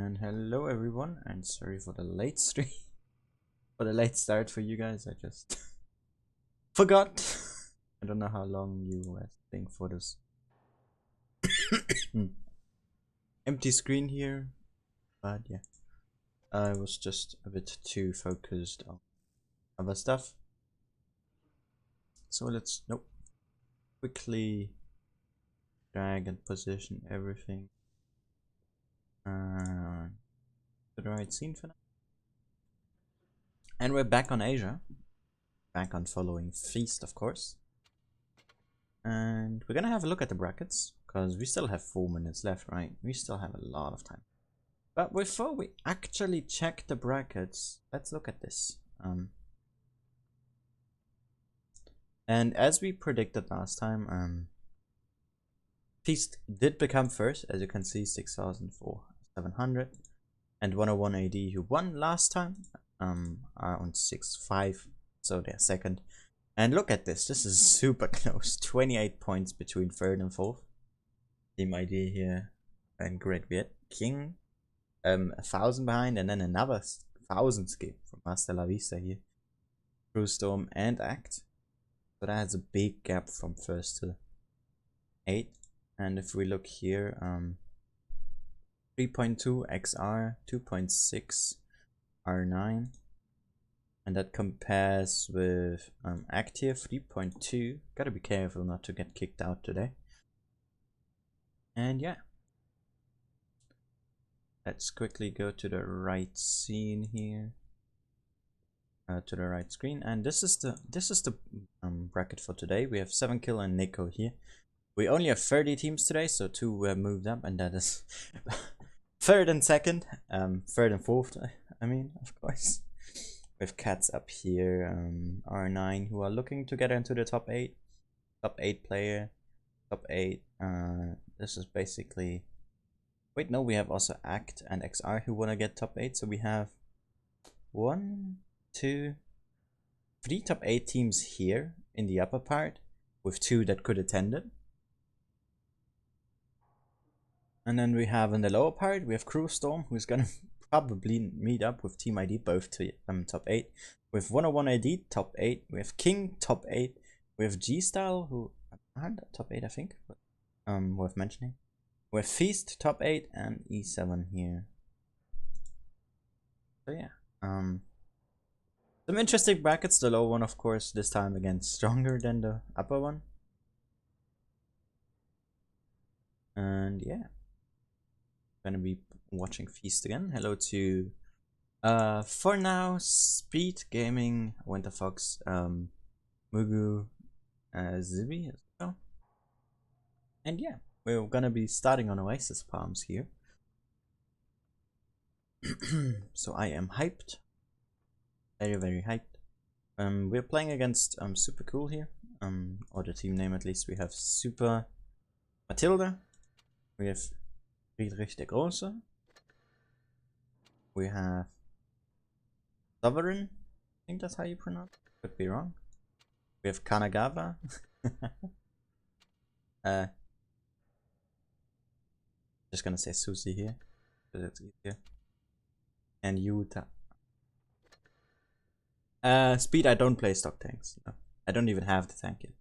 And hello everyone, and sorry for the late stream, for the late start for you guys. I just forgot. I don't know how long you were staying for this. Empty screen here, but yeah, I was just a bit too focused on other stuff. So let's quickly drag and position everything to the right scene for now. And we're back on Asia, back on following Feast, of course. And we're gonna have a look at the brackets, because we still have 4 minutes left, right? We still have a lot of time. But before we actually check the brackets, let's look at this. And as we predicted last time, Feast did become first, as you can see, 6,700. And 101 AD, who won last time, are on 6.5, so they're second. And look at this, this is super close, 28 points between third and fourth. Team ID here, and Great Viet King, 1,000 behind, and then another 1,000 skip from Master La Vista here. True Storm and Act. So that has a big gap from first to 8. And if we look here, 3.2 XR, 2.6 R9. And that compares with Act here, 3.2. Gotta be careful not to get kicked out today. And yeah. Let's quickly go to the right scene here. To the right screen, and this is the bracket for today. We have 7kill and Nico here. We only have 30 teams today, so 2 were moved up, and that is third and second, third and fourth. I mean, of course. We have Cats up here, R9, who are looking to get into the top 8. Top 8 player, top 8. This is basically. Wait, no, we have also Act and XR who wanna get top 8. So we have 1, 2, 3 top 8 teams here in the upper part, with 2 that could attend it. And then we have in the lower part, we have Crew Storm, who's gonna probably meet up with Team ID, both to top 8. With 101 AD, top 8. We have King, top 8. We have G-Style, who aren't top 8, I think, but worth mentioning. We have Feast, top 8, and E7 here. So yeah, some interesting brackets. The low one, of course, this time again stronger than the upper one. And yeah, gonna be watching Feast again. Hello to for now Speed Gaming, Winter Fox, Mugu, Zibi as well. And yeah, we're gonna be starting on Oasis Palms here. So I am hyped. Very hyped. We're playing against Super Cool here, or the team name at least. We have Super Matilda, we have Friedrich der Große, we have Sovereign, I think that's how you pronounce it, could be wrong. We have Kanagawa, just gonna say Susie here, because it's easier, and Yuta. Speed, I don't play stock tanks. No, I don't even have the tank yet.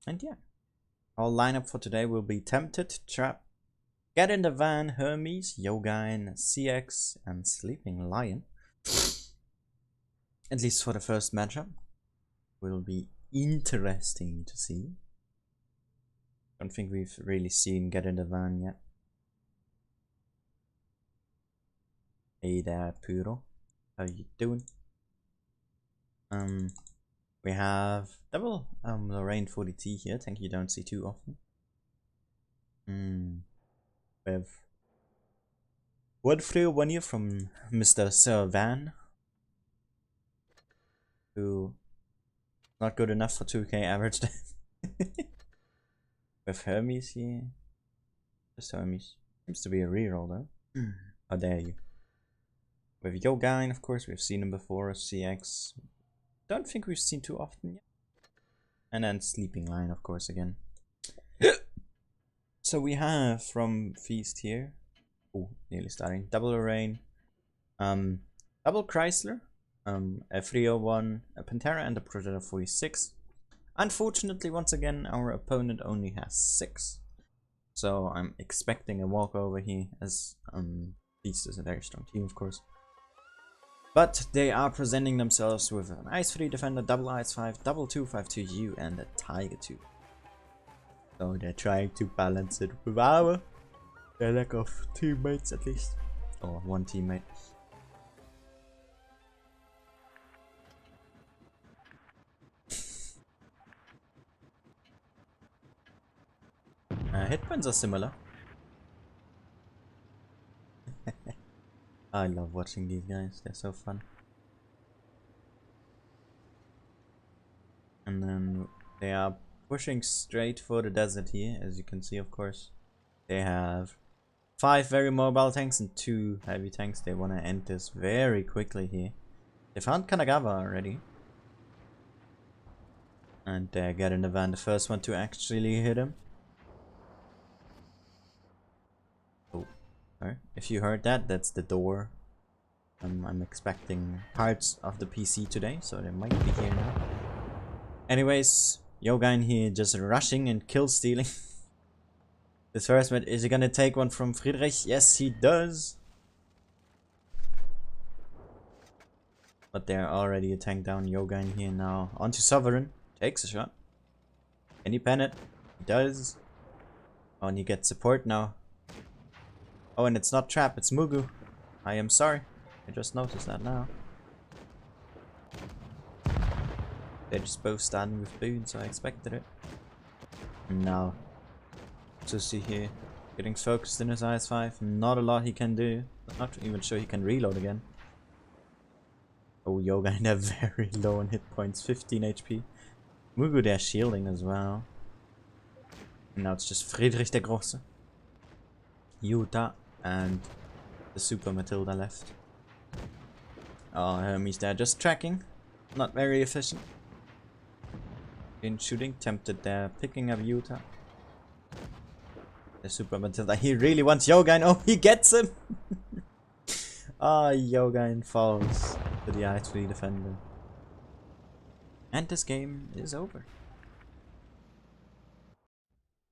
And yeah, our lineup for today will be Tempted, Trap, Get in the Van, Hermes, Yogain, CX, and Sleeping Lion. At least for the first matchup. Will be interesting to see. Don't think we've really seen Get in the Van yet. Hey there, Puro. How you doing? We have double Lorraine 40T here. Thank you, don't see too often. We have one here from Mr. Sir Van, who not good enough for 2k average. With Hermes here. Just Hermes. Seems to be a reroll though. How dare you. With Yogain, of course, we've seen him before. CX. Don't think we've seen too often yet. And then Sleeping Lion, of course, again. So we have from Feast here Oh, nearly starting. Double Lorraine. Double Chrysler. A 301, a Pantera, and a Predator 46. Unfortunately, once again, our opponent only has 6. So I'm expecting a walkover here, as Beast is a very strong team, of course. But they are presenting themselves with an Ice 3 Defender, double Ice 5, double 252U, and a Tiger 2. So they're trying to balance it with their lack of teammates, at least. Or one teammate. Hit points are similar. I love watching these guys, they're so fun. And then they are pushing straight for the desert here, as you can see, of course. They have 5 very mobile tanks and 2 heavy tanks. They want to end this very quickly here. They found Kanagawa already. And they're getting the van, the first one to actually hit him. Oh, sorry. If you heard that, that's the door. I'm expecting parts of the PC today, so they might be here now. Anyways, Yogain here just rushing and kill stealing. This first mate, is he gonna take one from Friedrich? Yes, he does. But they're already a tank down. Yogain here now. Onto Sovereign. Takes a shot. Can he pen it? He does. Oh, and he gets support now. Oh, and it's not Trap, it's Mugu. I am sorry. I just noticed that now. They're just both starting with Boon, so I expected it. And now, Susi here, getting focused in his IS-5. Not a lot he can do. Not even sure he can reload again. Oh, Yoga, they're very low on hit points, 15 HP. Mugu, they're shielding as well. And now it's just Friedrich der Grosse, Yuta, and the Super Matilda left. Oh, Hermes there just tracking. Not very efficient. In shooting, tempted there, picking up Yuta. The Super Matilda, he really wants Yogain. Oh, he gets him! Ah, Yogain falls to the I3 defender. And this game is over.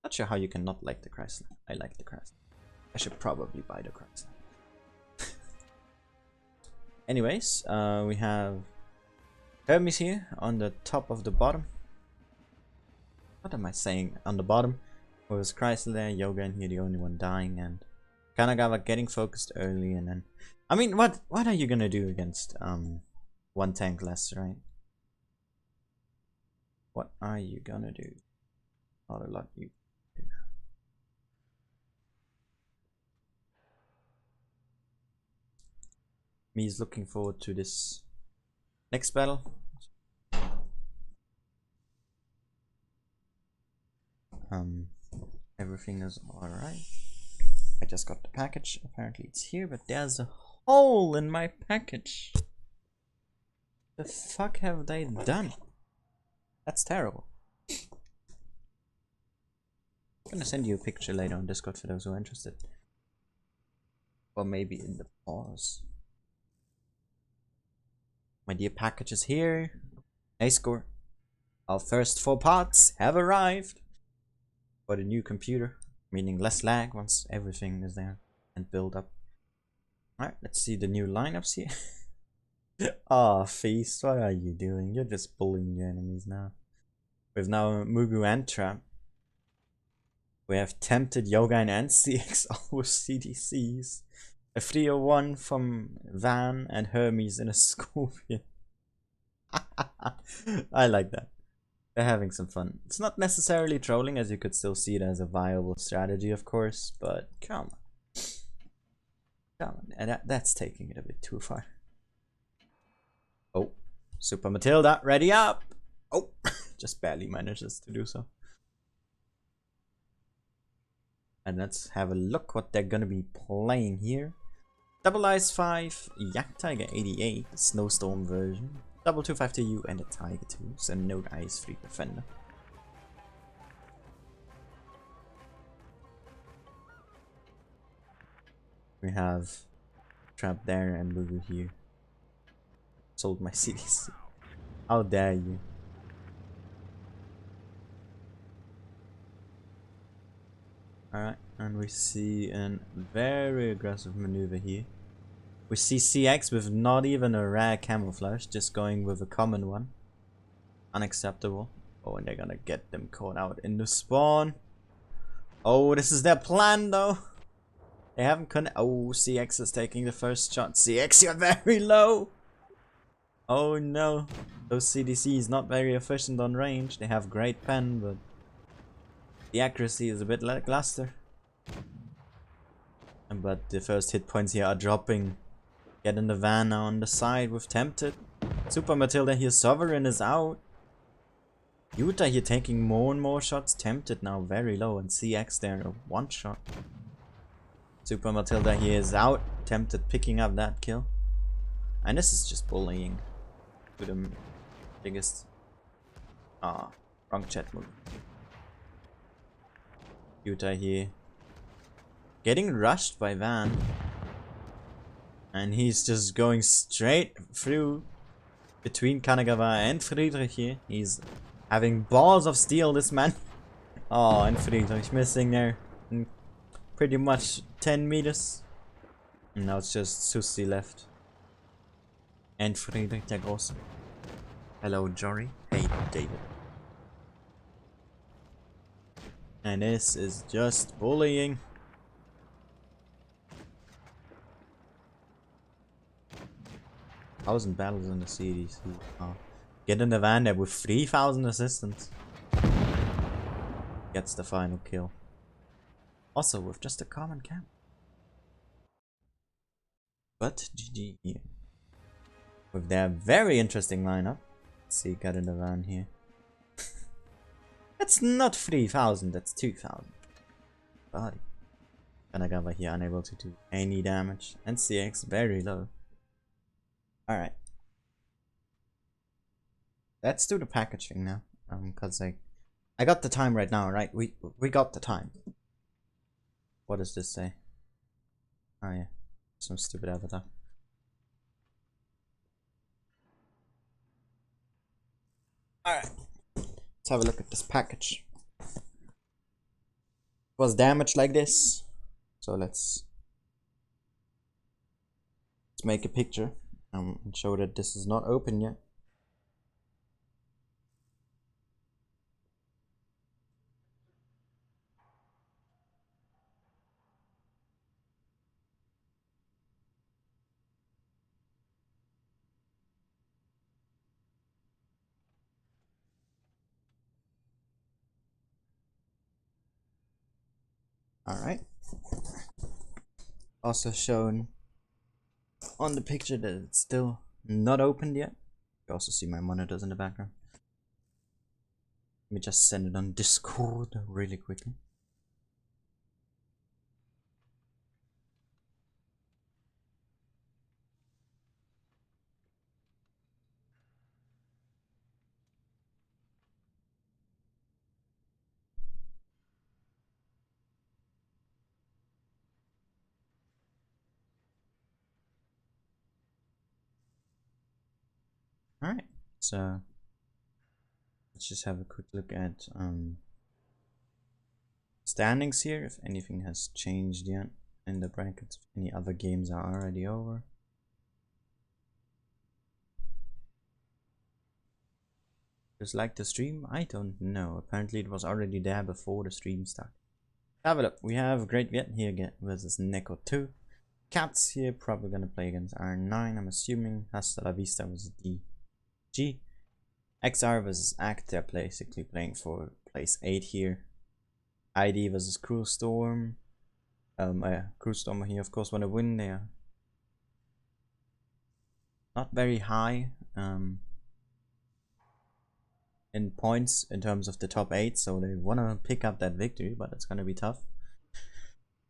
Not sure how you can not like the Chrysler. I like the Chrysler. I should probably buy the Chrysler. Anyways, we have Hermes here on the top of the bottom. What am I saying? On the bottom was Chrysler there, Yoga and here the only one dying, and Kanagawa getting focused early, and then I mean, what are you gonna do against one tank less, right? What are you gonna do? Not a lot you do. Me's looking forward to this next battle. Everything is alright. I just got the package. Apparently it's here, but there's a hole in my package. The fuck have they done? That's terrible. I'm gonna send you a picture later on Discord for those who are interested. Or maybe in the pause. My dear package is here. A score. Our first 4 parts have arrived. For the new computer, meaning less lag once everything is there and build up. Alright, let's see the new lineups here. Ah, Feast, what are you doing? You're just bullying your enemies now. We've now Mugu and Trap. We have Tempted, Yogain and CX, all with CDCs. A 301 from Van and Hermes in a Scorpion. I like that. They're having some fun. It's not necessarily trolling, as you could still see it as a viable strategy, of course, but come on. Come on, and that's taking it a bit too far. Oh, Super Matilda, ready up! Oh, just barely manages to do so. And let's have a look what they're gonna be playing here. Double Ice 5, Yak Tiger 88, Snowstorm version. Double 252U and a Tiger 2, so no Ice 3 Defender. We have Trap there and Lulu here. Sold my CDC. How dare you? Alright, and we see a very aggressive maneuver here. We see CX with not even a rare camouflage, just going with a common one. Unacceptable. Oh, and they're gonna get them caught out in the spawn. Oh, this is their plan though. They haven't oh, CX is taking the first shot. CX, you're very low. Oh no. Those CDC is not very efficient on range. They have great pen, but the accuracy is a bit lackluster. But the first hit points here are dropping. Get in the van now on the side with Tempted. Super Matilda here, Sovereign is out. Utah here taking more and more shots. Tempted now very low, and CX there a one shot. Super Matilda here is out. Tempted picking up that kill. And this is just bullying to the biggest wrong chat move. Utah here getting rushed by Van. And he's just going straight through between Kanagawa and Friedrich here. He's having balls of steel, this man. Oh, and Friedrich missing there. Pretty much 10 meters. And now it's just Susi left. And Friedrich der Große. Hello, Jory. Hey, David. And this is just bullying. Thousand battles in the CDC. Oh. Get in the van there with 3,000 assistants. Gets the final kill. Also with just a common camp. But GG here. With their very interesting lineup. Let's see, got in the van here. That's not 3,000, that's 2,000. Body. Kanagawa here unable to do any damage. And CX very low. Alright. Let's do the packaging now. Cause I got the time right now, right? We got the time. What does this say? Oh yeah. Some stupid avatar. Alright. Let's have a look at this package. It was damaged like this. So let's make a picture and show that this is not open yet. Alright. Also shown on the picture that it's still not opened yet. You also see my monitors in the background. Let me just send it on Discord really quickly. Alright, so let's just have a quick look at standings here, if anything has changed yet in the brackets, if any other games are already over. Just like the stream? I don't know. Apparently it was already there before the stream started. Have a look. We have Great Viet here again versus Neko 2. Cats here probably gonna play against R9, I'm assuming. Hasta la Vista versus DG. XR versus Act, they're basically playing for place 8 here. ID versus Cruel Storm. Cruel Storm here of course wanna win. They are not very high in points in terms of the top 8, so they wanna pick up that victory, but it's gonna be tough.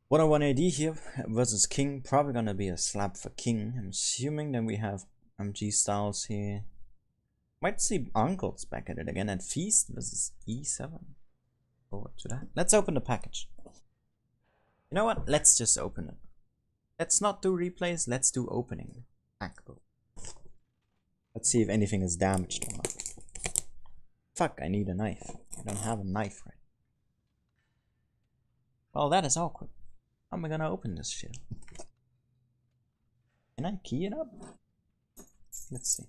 101 AD here versus King, probably gonna be a slap for King, I'm assuming. Then we have MG Styles here. Might see Uncles back at it again, and Feast versus E7. Forward to that. Let's open the package. You know what? Let's just open it. Let's not do replays, let's do opening. Hackable. Let's see if anything is damaged or not. Fuck, I need a knife. I don't have a knife right. Well, that is awkward. How am I gonna open this shit? Can I key it up? Let's see.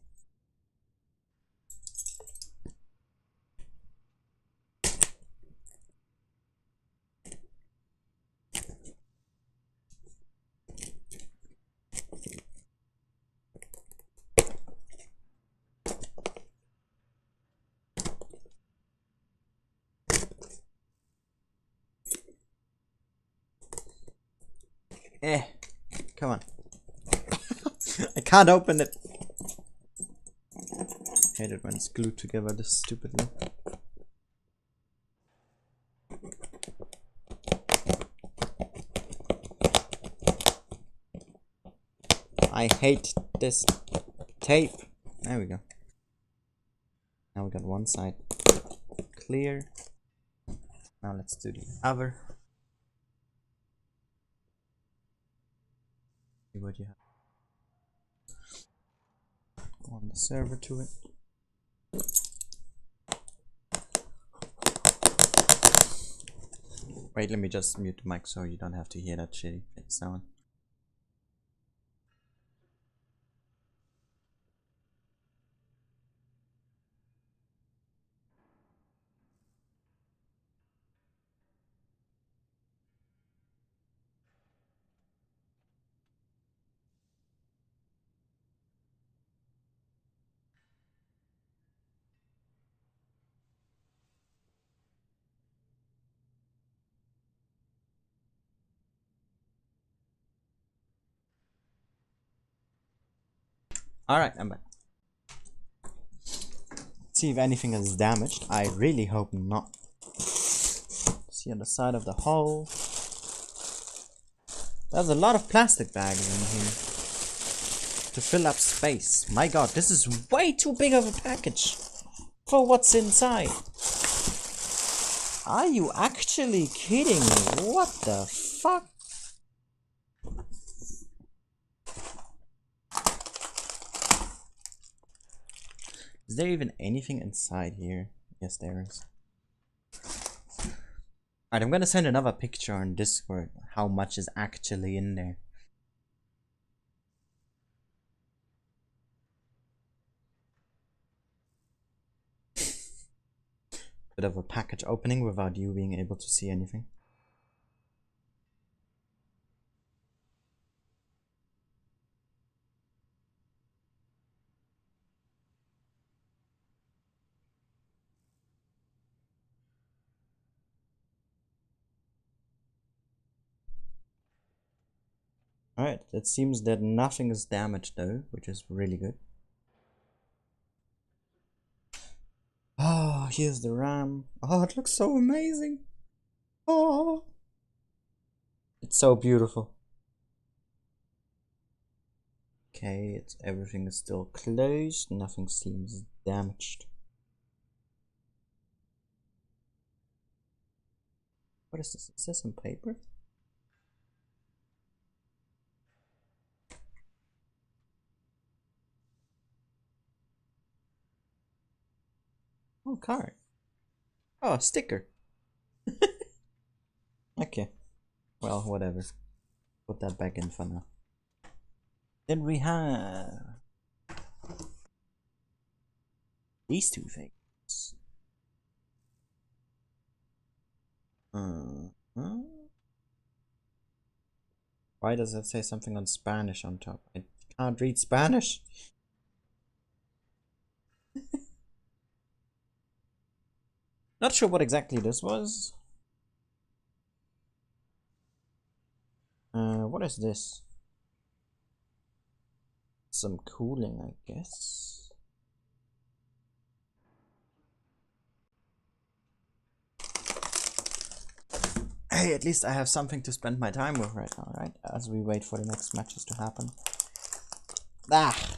Come on. I can't open it. Hate it when it's glued together this stupidly. I hate this tape. There we go. Now we got one side clear. Now let's do the other. See what you have on the server to it. Wait, let me just mute the mic so you don't have to hear that shitty sound. Alright, I'm back. Let's see if anything is damaged. I really hope not. See on the side of the hole. There's a lot of plastic bags in here to fill up space. My god, this is way too big of a package for what's inside. Are you actually kidding me? What the fuck? Is there even anything inside here? Yes, there is. Alright, I'm gonna send another picture on Discord how much is actually in there. Bit of a package opening without you being able to see anything. Alright, it seems that nothing is damaged though, which is really good. Oh, here's the RAM. Oh, it looks so amazing. Oh, it's so beautiful. Okay, everything is still closed. Nothing seems damaged. What is this? Is this some paper? Oh, card. Oh, a sticker. Okay. Well, whatever. Put that back in for now. Then we have these two things. Why does it say something on Spanish on top? I can't read Spanish. Not sure what exactly this was. What is this? Some cooling, I guess. Hey, at least I have something to spend my time with right now, right? As we wait for the next matches to happen. Ah!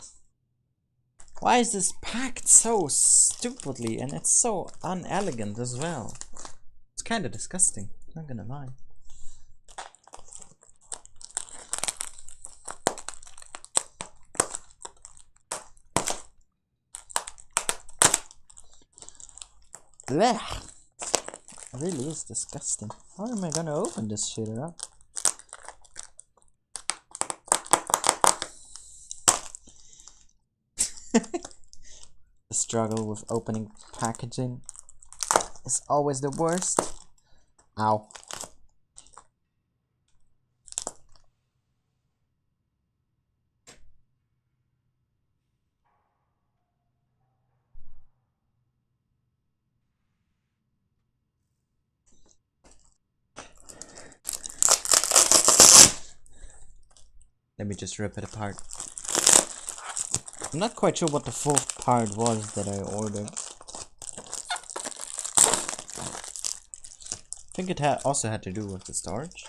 Why is this packed so stupidly and it's so unelegant as well? It's kind of disgusting, not gonna lie. Blech. It really is disgusting. How am I gonna open this shit up? The struggle with opening packaging is always the worst. Ow. Let me just rip it apart. I'm not quite sure what the fourth part was that I ordered. I think it also had to do with the storage.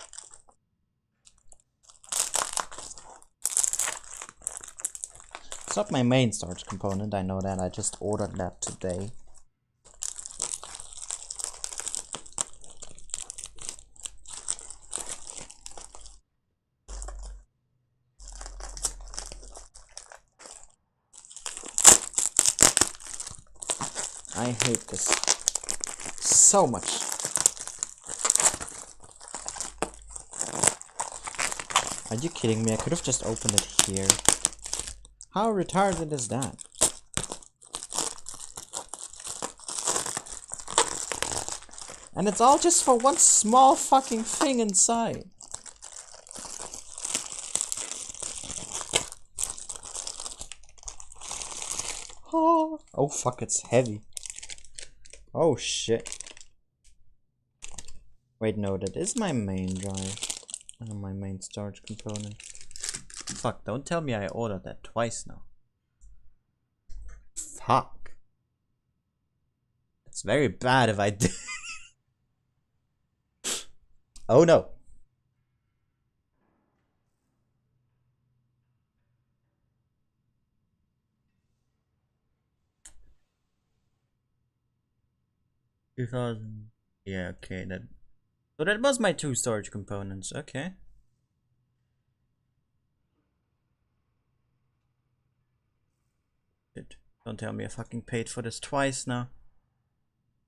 It's not my main storage component, I know that. I just ordered that today. I hate this so much. Are you kidding me? I could have just opened it here. How retarded is that? And it's all just for one small fucking thing inside. Oh fuck, it's heavy. Oh shit. Wait, no, that is my main drive. My main storage component. Fuck, don't tell me I ordered that twice now. Fuck. It's very bad if I did. Oh no. Yeah, okay, so that was my two storage components, okay. Shit. Don't tell me I fucking paid for this twice now.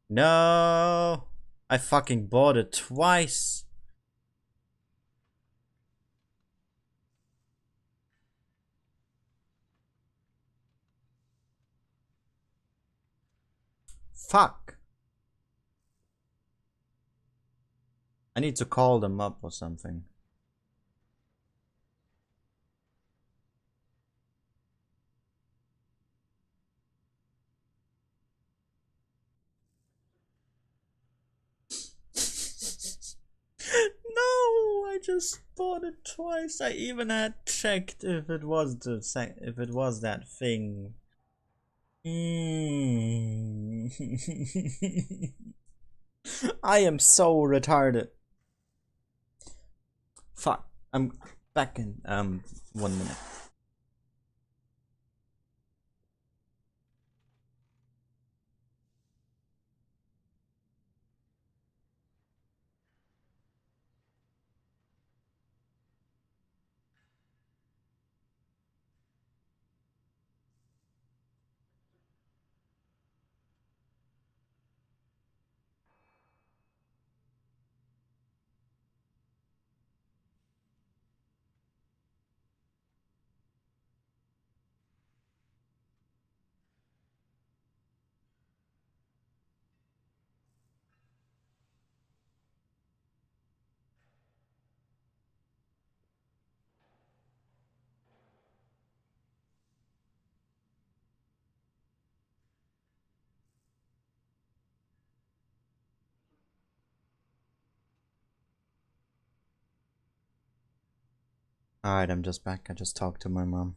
No, I fucking bought it twice. Fuck. I need to call them up or something. No, I just bought it twice. I even had checked if it was that thing. I am so retarded. Fuck. I'm back in 1 minute. Alright, I'm just back. I just talked to my mom.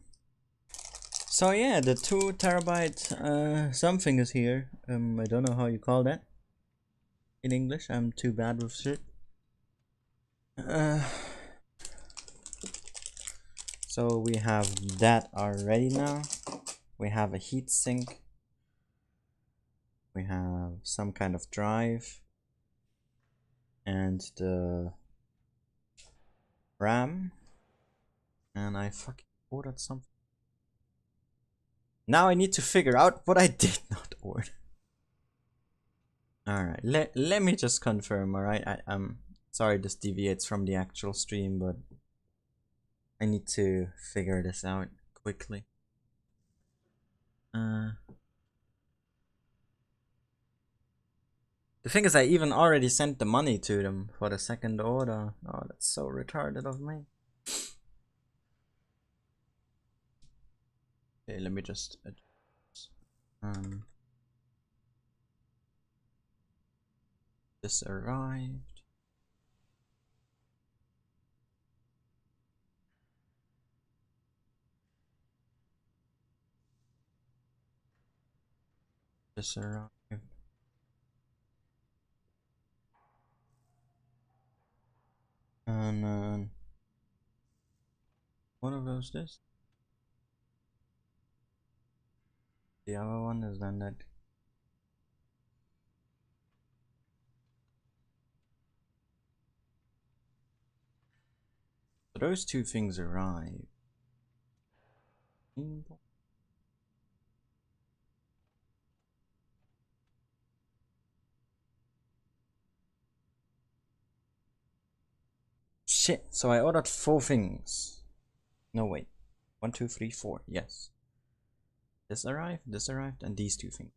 So yeah, the 2 terabyte something is here. I don't know how you call that in English. I'm too bad with shit. So we have that already now. We have a heatsink. We have some kind of drive. And the RAM. And I fucking ordered something. Now I need to figure out what I did not order. Alright, let me just confirm, alright? I'm sorry this deviates from the actual stream, but I need to figure this out quickly. The thing is, I even already sent the money to them for the second order. Oh, that's so retarded of me. Okay, let me just this arrived. This arrived. And what of those this? The other one is then that. So those two things arrive. Shit, so I ordered 4 things. No, wait. 1, 2, 3, 4. Yes. This arrived, and these 2 things.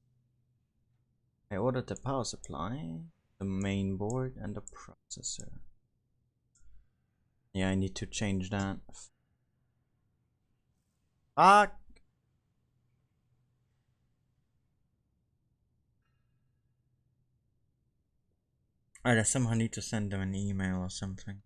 I ordered the power supply, the main board, and the processor. Yeah, I need to change that. Fuck! Alright, I somehow need to send them an email or something.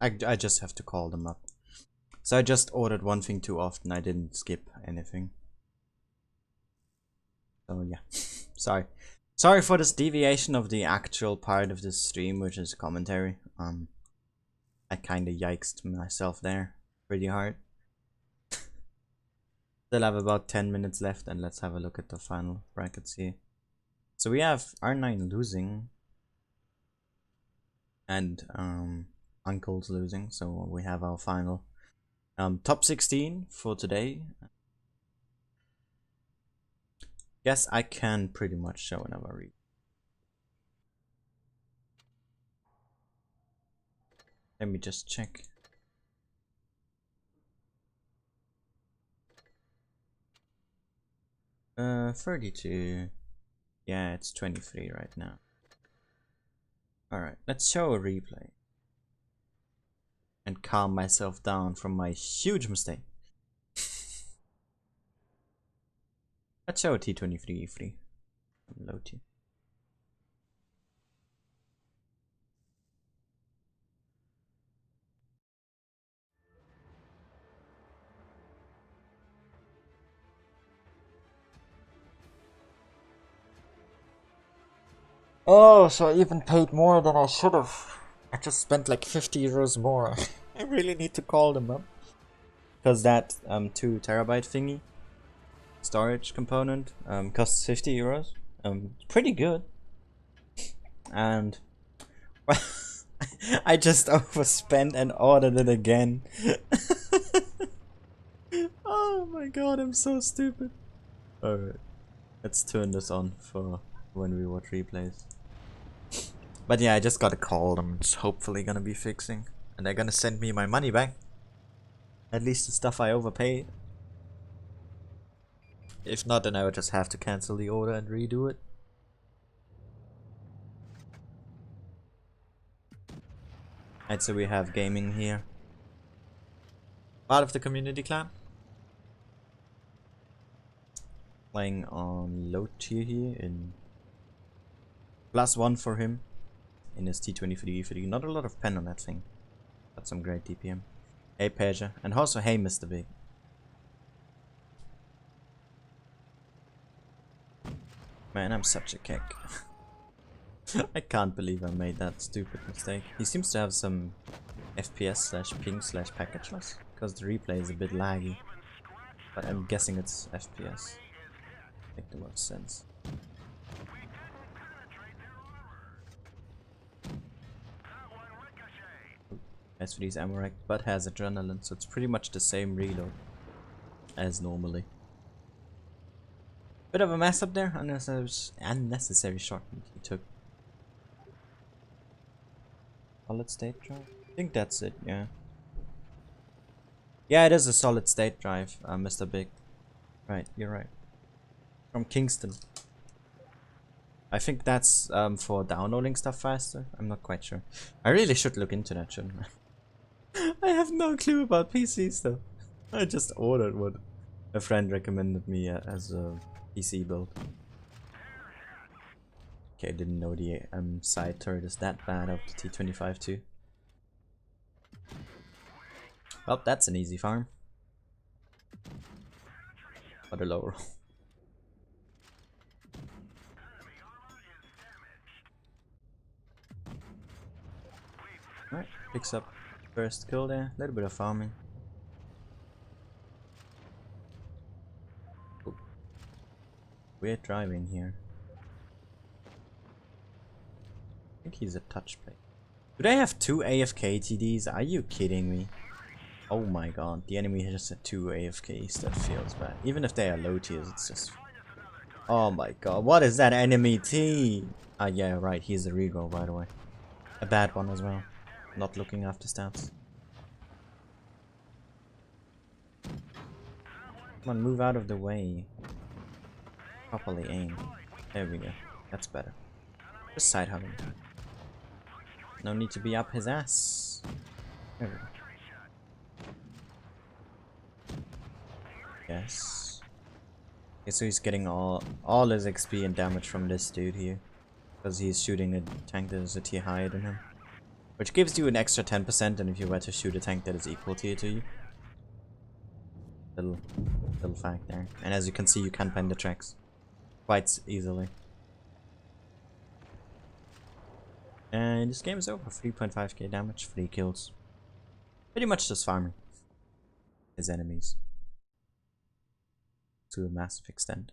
I just have to call them up. So I just ordered one thing too often, I didn't skip anything. So yeah, sorry. Sorry for this deviation of the actual part of this stream, which is commentary. I kinda yikesed myself there pretty hard. Still have about 10 minutes left, and let's have a look at the final brackets here. So we have R9 losing, and Uncle's losing, so we have our final top 16 for today. Guess I can pretty much show another read. Let me just check. Uh, 32. Yeah, it's 23 right now. Alright, let's show a replay. And calm myself down from my huge mistake. Let's show a T23 E3. Low T. Oh, so I even paid more than I should have. I just spent like 50 euros more. I really need to call them up. Because that 2 terabyte thingy storage component costs 50 euros. Pretty good. And I just overspent and ordered it again. Oh my god, I'm so stupid. Alright, let's turn this on for when we watch replays. But yeah, I just gotta call them. It's hopefully gonna be fixing. And they're gonna send me my money back. At least the stuff I overpaid. If not, then I would just have to cancel the order and redo it. Alright, so we have gaming here. Part of the community clan. Playing on low tier here in +1 for him. In his T23. Not a lot of pen on that thing. Got some great DPM. Hey Persia. And also hey Mr. Big. Man, I'm such a kick. I can't believe I made that stupid mistake. He seems to have some FPS/ping/package loss. Because the replay is a bit laggy. But I'm guessing it's FPS. Make the most sense. as for these Amarak, but has adrenaline, so it's pretty much the same reload as normally. Bit of a mess up there, unnecessary shot he took. Solid state drive? I think that's it, yeah. Yeah, it is a solid state drive, Mr. Big. Right, you're right. From Kingston. I think that's for downloading stuff faster. I'm not quite sure. I really should look into that, shouldn't I? I have no clue about PCs though. I just ordered what a friend recommended me as a PC build. Okay, I didn't know the side turret is that bad of the T-25 too. Well, that's an easy farm. But a low roll. Alright, picks up first kill there. A little bit of farming. Ooh. Weird driving here. I think he's a touch play. Do they have 2 AFK TDs? Are you kidding me? Oh my god, the enemy just had 2 AFKs. That feels bad. Even if they are low tiers, it's just... Oh my god, what is that enemy team? Ah yeah, right, he's a regal by the way. A bad one as well. Not looking after stats. Come on, move out of the way. Properly aim. There we go. That's better. Just side hugging. No need to be up his ass. There we go. Yes. Okay, so he's getting all his XP and damage from this dude here. Because he's shooting a tank that is a tier higher than him. Which gives you an extra 10% and if you were to shoot a tank that is equal tier to you. Little fact there. And as you can see, you can find the tracks quite easily. And this game is over. 3.5k damage, 3 kills. Pretty much just farming his enemies. To a massive extent.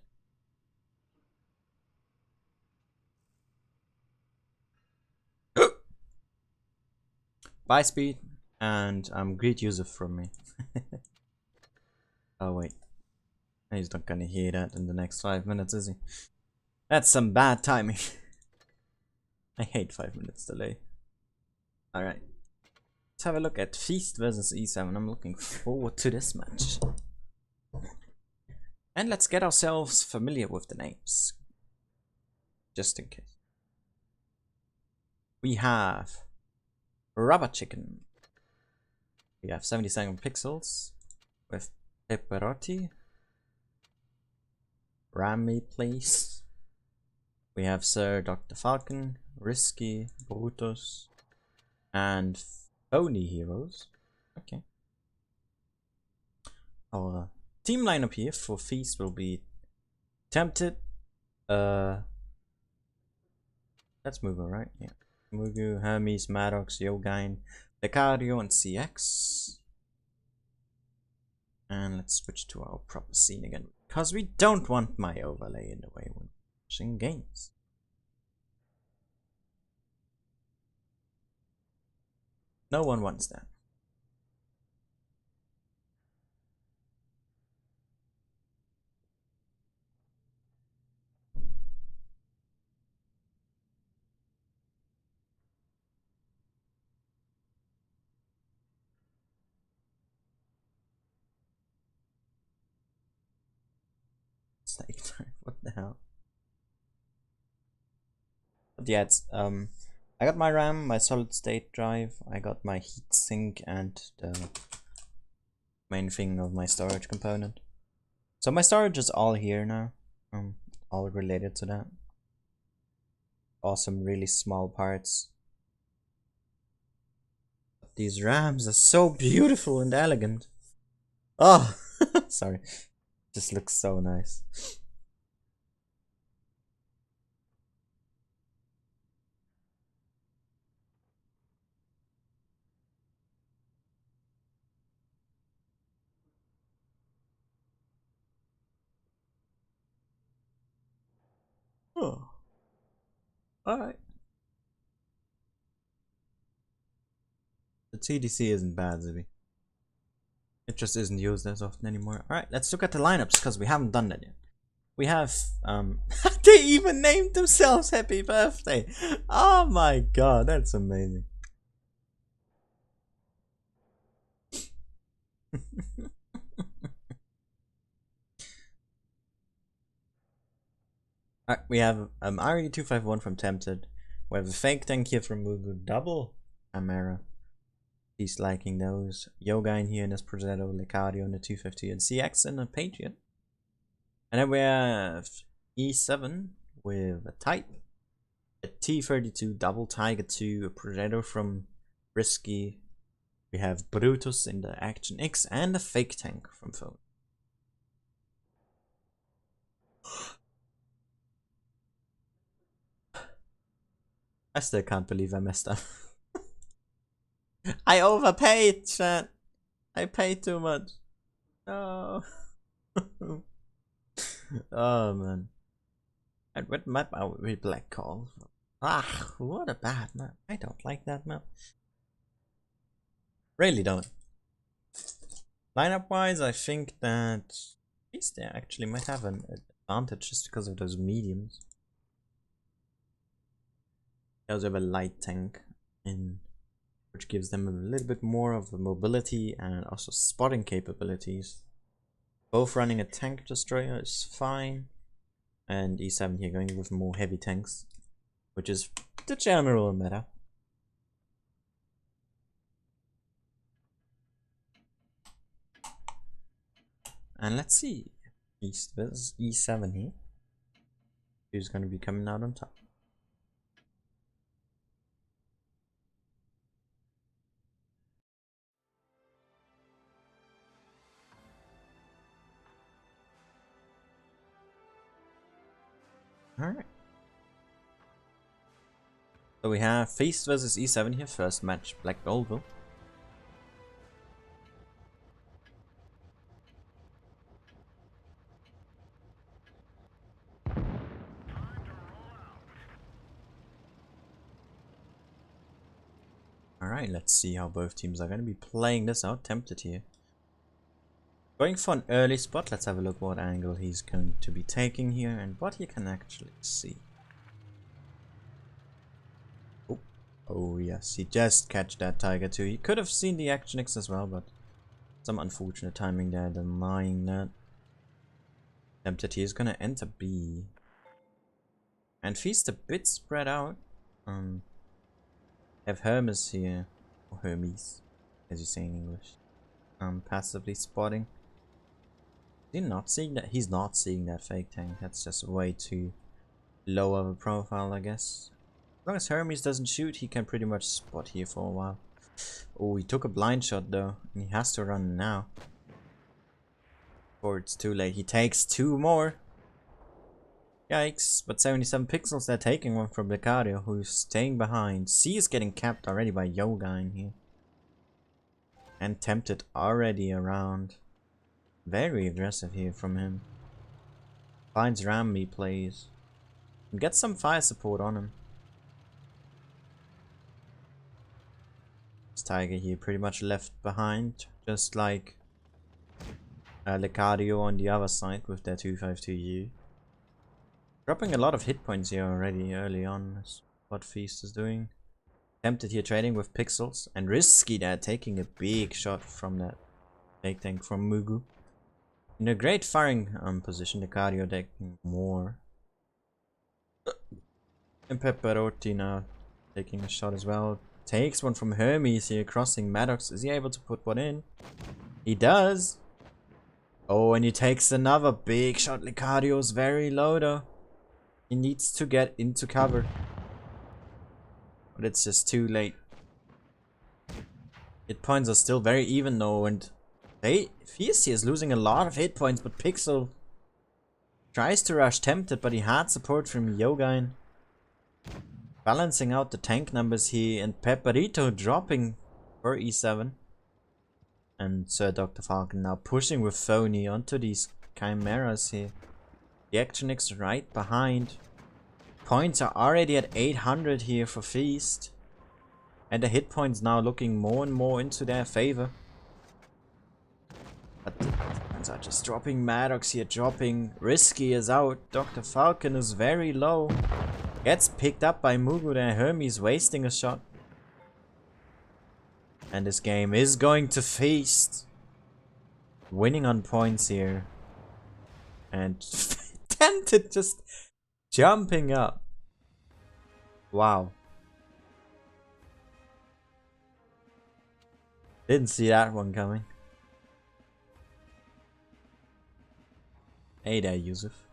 Buy speed and great user from me. Oh wait. He's not gonna hear that in the next 5 minutes, is he? That's some bad timing. I hate 5 minutes delay. Alright. Let's have a look at Feast versus E7. I'm looking forward to this match. And let's get ourselves familiar with the names. Just in case. We have Rubber Chicken. We have 77 pixels with Pepperotti. Rami Place. We have Sir Dr. Falcon, Risky, Brutus, and Phony Heroes. Okay. Our team lineup here for Feast will be Tempted. Let's move on, right? Yeah. Mugu, Hermes, Maddox, Yogine, Becario, and CX. And let's switch to our proper scene again. Because we don't want my overlay in the way when watching games. No one wants that. Snake time, what the hell? But yeah, it's I got my RAM, my solid state drive, I got my heatsink and the main thing of my storage component. So my storage is all here now. All related to that. Awesome, really small parts. But these RAMs are so beautiful and elegant. Oh, sorry. Just looks so nice. Oh. Alright. The TDC isn't bad, Zibi. It just isn't used as often anymore. Alright, let's look at the lineups, because we haven't done that yet. We have, they even named themselves Happy Birthday! Oh my god, that's amazing. Alright, we have RE251 from Tempted. We have a fake tank here from Mugu, double Amara. He's liking those. Yoga in here in his Progetto, Lecario in the 250, and CX in a Patriot. And then we have E7 with a Type, a T32, double Tiger 2, a Progetto from Risky. We have Brutus in the Action X, and a fake tank from Phone. I still can't believe I messed up. I overpaid, chat. I paid too much. No. Oh man. And what map are we Black Call? Ah, what a bad map. I don't like that map. Really don't. Lineup wise, I think that at least they actually might have an advantage just because of those mediums. They also have a light tank in, which gives them a little bit more of a mobility and also spotting capabilities. Both running a tank destroyer is fine, and E7 here going with more heavy tanks, which is the general meta. And let's see, East versus E7 here. Who's going to be coming out on top? Alright. So we have Feast versus E7 here, first match, Black Goldville. Alright, let's see how both teams are going to be playing this out. Tempted here. Going for an early spot. Let's have a look what angle he's going to be taking here and what he can actually see. Oh yes, he just catch that Tiger too. He could have seen the Action X as well, but some unfortunate timing there, denying that. Tempted he is going to enter B. And Feast a bit spread out. Have Hermes here, or Hermes, as you say in English. Passively spotting. Is he not seeing that? He's not seeing that fake tank. That's just way too low of a profile, I guess. As long as Hermes doesn't shoot, he can pretty much spot here for a while. Oh, he took a blind shot though, and he has to run now. Or it's too late. He takes two more. Yikes, but 77 pixels, they're taking one from Lecario, who's staying behind. C is getting capped already by Yoga in here. And Tempted already around. Very aggressive here from him. Finds Rambi plays. And gets some fire support on him. This Tiger here pretty much left behind, just like Lecario on the other side with their 252U. Dropping a lot of hit points here already early on, is what Feast is doing. Tempted here trading with pixels, and Risky there taking a big shot from that fake tank from Mugu. In a great firing position, the cardio taking more. And Pepperotti now taking a shot as well. Takes one from Hermes here, crossing Maddox. Is he able to put one in? He does! Oh, and he takes another big shot. Licardio's very low though. He needs to get into cover. But it's just too late. Hit points are still very even though, and Feisty is losing a lot of hit points, but Pixel tries to rush Tempted, but he had support from Yogain. Balancing out the tank numbers here, and Pepperito dropping for E7. And Sir Dr. Falcon now pushing with Phony onto these Chimeras here. The Action X right behind. Points are already at 800 here for Feast. And the hit points now looking more and more into their favor. But the defense are just dropping. Maddox here dropping. Risky is out. Dr. Falcon is very low. Gets picked up by Mugu there. Hermes wasting a shot. And this game is going to Feast. Winning on points here. And Tempted just jumping up. Wow. Didn't see that one coming. Hey there, Yusuf.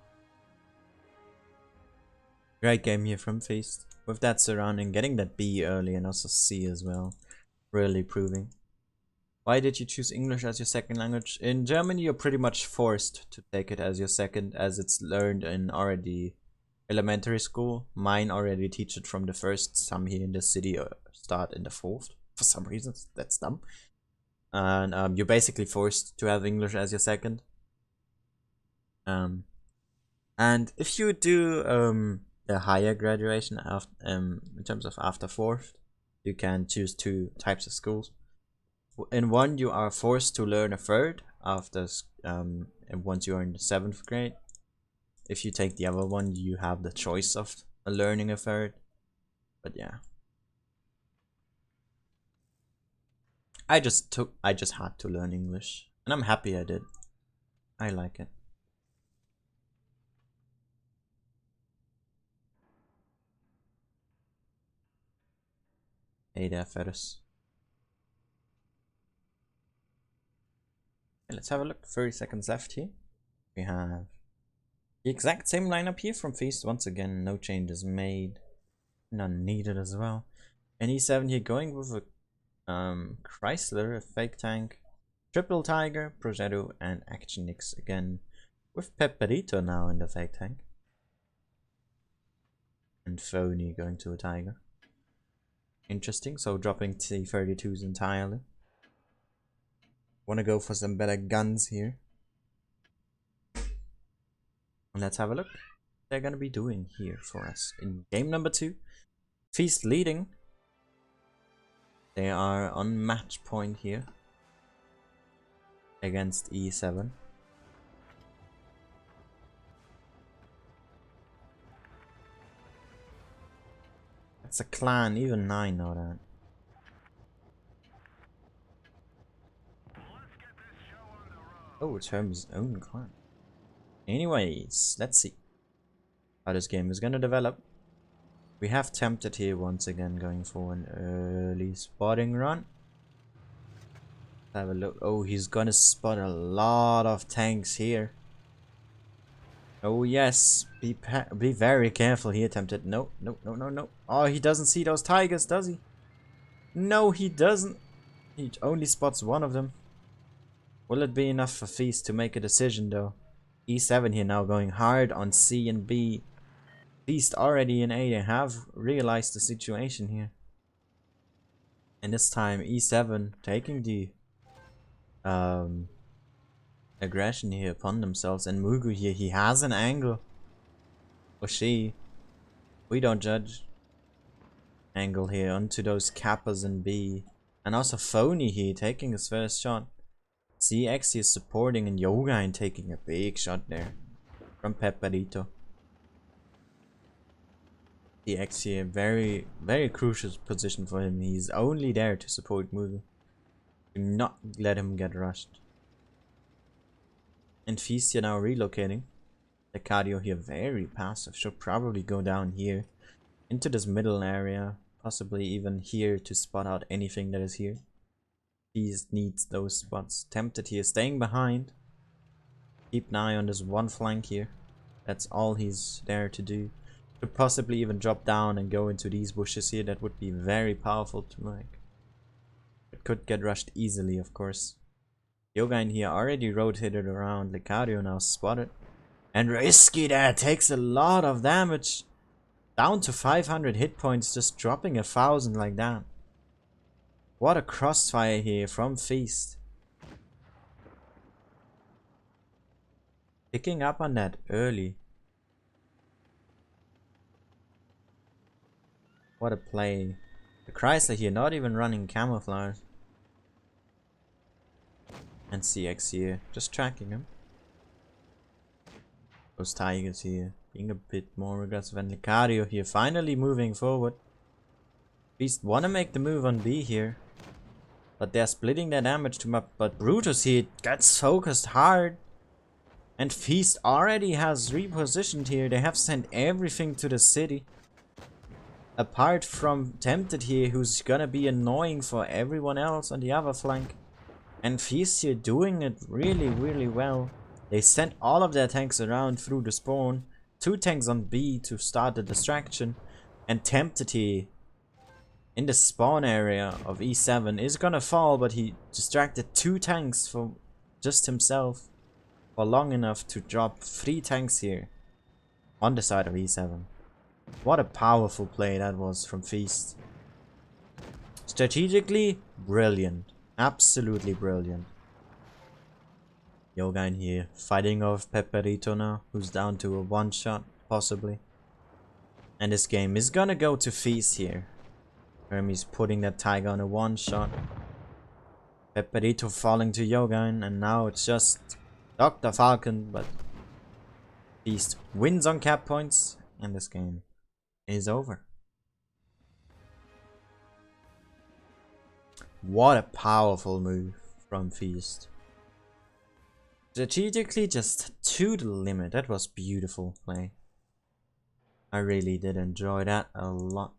Great game here from Feast. With that surrounding, getting that B early and also C as well. Really proving. Why did you choose English as your second language? In Germany, you're pretty much forced to take it as your second, as it's learned in already elementary school. Mine already teach it from the first. Some here in the city start in the fourth. For some reasons, that's dumb. And you're basically forced to have English as your second. And if you do a higher graduation after, in terms of after fourth, you can choose 2 types of schools. In one, you are forced to learn a third after and once you are in the 7th grade. If you take the other one, you have the choice of learning a third. But yeah, I just had to learn English, and I'm happy I did. I like it. Hey there, Ferris. Let's have a look. 30 seconds left here. We have the exact same lineup here from Feast. Once again, no changes made. None needed as well. And E7 here going with a Chrysler, a fake tank, Triple Tiger, Progetto, and Action Nix again. With Pepperito now in the fake tank. And Phony going to a Tiger. Interesting, so dropping T32s entirely. Wanna go for some better guns here. Let's have a look what they're gonna be doing here for us in game number 2. Feast leading. They are on match point here against E7. It's a clan, even 9 know that. Oh, it's Hermes' own clan. Anyways, let's see how this game is gonna develop. We have Tempted here once again, going for an early spotting run. Have a look. Oh, he's gonna spot a lot of tanks here. Oh yes, be very careful here, Tempted. No, no, no, no, no. Oh, he doesn't see those tigers, does he? No, he doesn't. He only spots one of them. Will it be enough for Feast to make a decision though? E7 here now going hard on C and B. Feast already in A, they have realized the situation here. And this time E7 taking the aggression here upon themselves. And Mugu here, he has an angle. Or she. We don't judge. Angle here onto those Kappas in B. And also Phony here taking his first shot. CX is supporting, and Yoga and taking a big shot there from Pepperito. CX here, very, very crucial position for him. He's only there to support Mugu. Do not let him get rushed. And Feast here now relocating. The cardio here very passive. Should probably go down here into this middle area. Possibly even here to spot out anything that is here. He needs those spots. Tempted here, staying behind. Keep an eye on this one flank here. That's all he's there to do. Could possibly even drop down and go into these bushes here. That would be very powerful to make. It could get rushed easily, of course. Yoga in here already rotated around. Licario now spotted. And Risky there takes a lot of damage. Down to 500 hit points, just dropping 1,000 like that. What a crossfire here from Feast. Picking up on that early. What a play. The The Chrysler here not even running camouflage. And CX here, just tracking him. Those Tigers here being a bit more aggressive, and Licario here finally moving forward. Beast wanna make the move on B here, but they're splitting their damage to map. But Brutus here gets focused hard, and Feast already has repositioned here. They have sent everything to the city, apart from Tempted here, who's gonna be annoying for everyone else on the other flank. And Feast here doing it really well. They sent all of their tanks around through the spawn. 2 tanks on B to start the distraction. And Tempted here in the spawn area of E7 is gonna fall, but he distracted 2 tanks for just himself for long enough to drop 3 tanks here on the side of E7. What a powerful play that was from Feast. Strategically, brilliant. Absolutely brilliant. Yoga in here, fighting off Pepperito now, who's down to a 1-shot, possibly. And this game is gonna go to Feast here. Hermes putting that Tiger on a 1-shot. Pepperito falling to Yogain, and now it's just Dr. Falcon, but Feast wins on cap points, and this game is over. What a powerful move from Feast. Strategically just to the limit. That was beautiful play. I really did enjoy that a lot.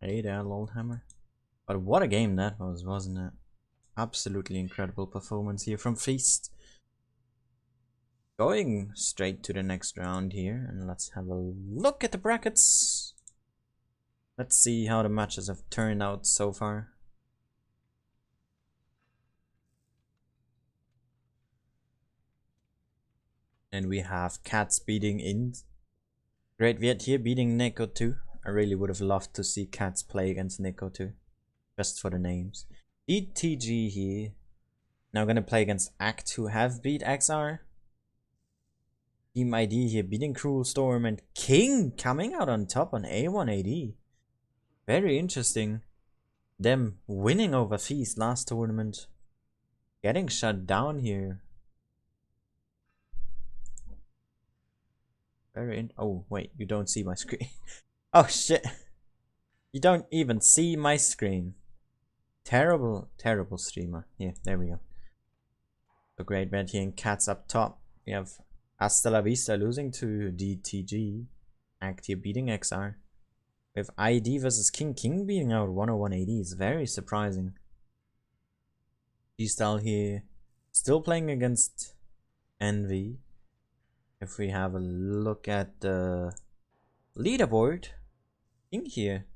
Hey there, Lordhammer. But what a game that was, wasn't it? Absolutely incredible performance here from Feast. Going straight to the next round here, and let's have a look at the brackets. Let's see how the matches have turned out so far. And we have Cats beating in. Great Viet here beating Neko 2. I really would have loved to see Cats play against Neko 2. Just for the names. DTG here. Now gonna play against Act, who have beat XR. Team ID here beating Cruel Storm, and King coming out on top on A1AD. Very interesting. Them winning over Feast last tournament. Getting shut down here. Oh wait, you don't see my screen. Oh shit. You don't even see my screen. Terrible streamer. Yeah, there we go. So Great Red here and Cats up top. We have Hasta La Vista losing to DTG. Act here beating XR. We have ID versus King. King beating out 101AD is very surprising. G-Style here still playing against Envy. If we have a look at the leaderboard, King here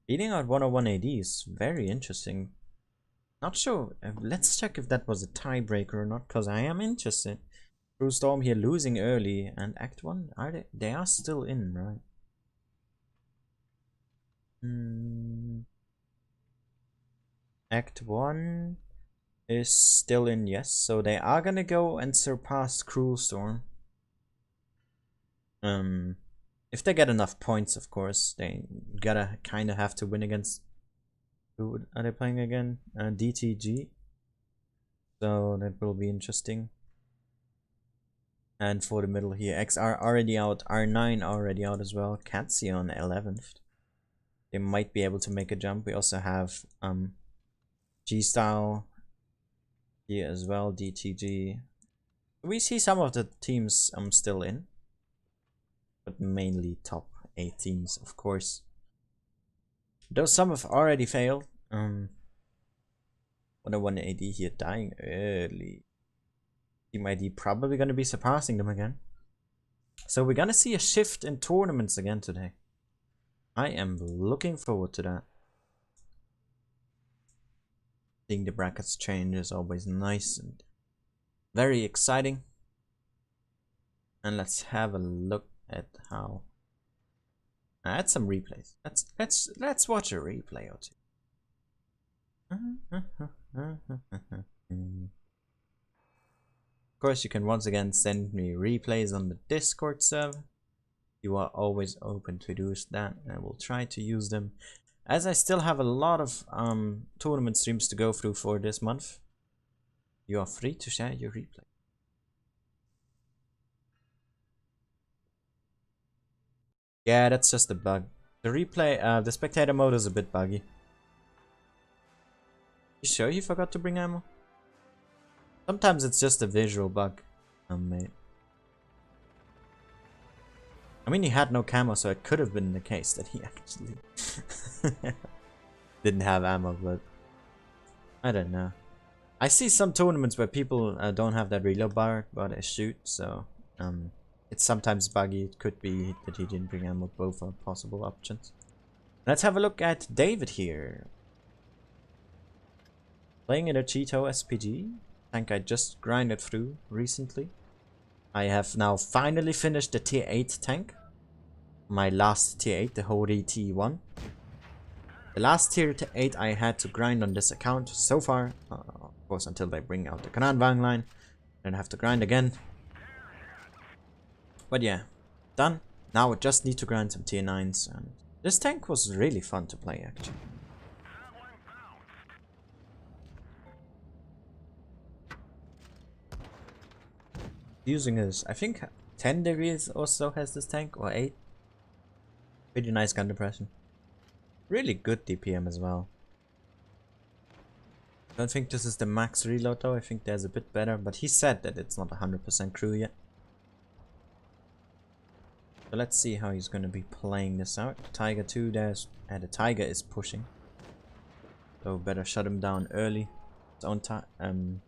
beating out 101AD is very interesting. Not sure. Let's check if that was a tiebreaker or not, because I am interested. True Storm here losing early, and Act 1, are they? They are still in, right? Act 1 is still in, yes. So they are gonna go and surpass Cruel Storm. If they get enough points, of course. They gotta kind of have to win against... Who are they playing again? DTG. So that will be interesting. And for the middle here, XR already out, R9 already out as well. Katsi on 11th. They might be able to make a jump. We also have G-Style here as well, DTG. We see some of the teams still in, but mainly top 8 teams, of course. Though some have already failed. 101AD here dying early. Team ID probably gonna be surpassing them again. So we're gonna see a shift in tournaments again today. I am looking forward to that. Seeing the brackets change is always nice and very exciting. And let's have a look at how. Add some replays. Let's watch a replay or two. Of course, you can once again send me replays on the Discord server. You are always open to do that, and I will try to use them. As I still have a lot of tournament streams to go through for this month, you are free to share your replay. Yeah, that's just a bug. The replay, the spectator mode is a bit buggy. You sure you forgot to bring ammo? Sometimes it's just a visual bug, mate. I mean, he had no camo, so it could have been the case that he actually didn't have ammo, but I don't know. I see some tournaments where people don't have that reload bar, but they shoot, so it's sometimes buggy. It could be that he didn't bring ammo. Both are possible options. Let's have a look at David here. Playing in a Cheeto SPG. Tank I just grinded through recently. I have now finally finished the tier 8 tank. My last tier 8, the Hori T1. The last tier 8 I had to grind on this account so far. Of course, until they bring out the Kananwang line. Then I have to grind again. But yeah, done. Now I just need to grind some tier 9s. And this tank was really fun to play actually. Using his, I think 10 degrees or so has this tank, or 8. Pretty nice gun depression. Really good DPM as well. Don't think this is the max reload though, I think there's a bit better, but he said that it's not 100% crew yet. So let's see how he's gonna be playing this out. Tiger 2, the Tiger is pushing. So better shut him down early. It's on time.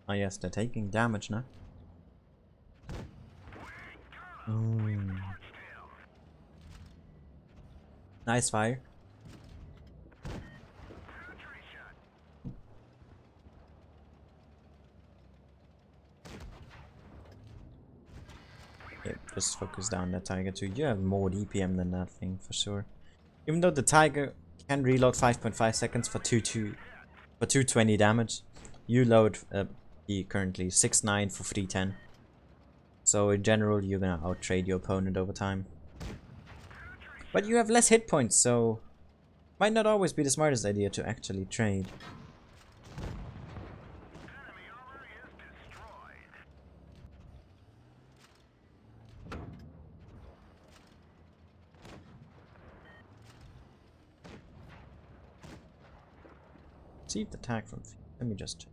Oh yes, they're taking damage now. Nice fire. Yep, just focus down that Tiger 2. You have more DPM than that thing for sure. Even though the Tiger can reload 5.5 seconds for 220 damage, you load currently 6.9 for 310. So in general, you're gonna outtrade your opponent over time. But you have less hit points, so might not always be the smartest idea to actually trade. Received attack from. Let me just check.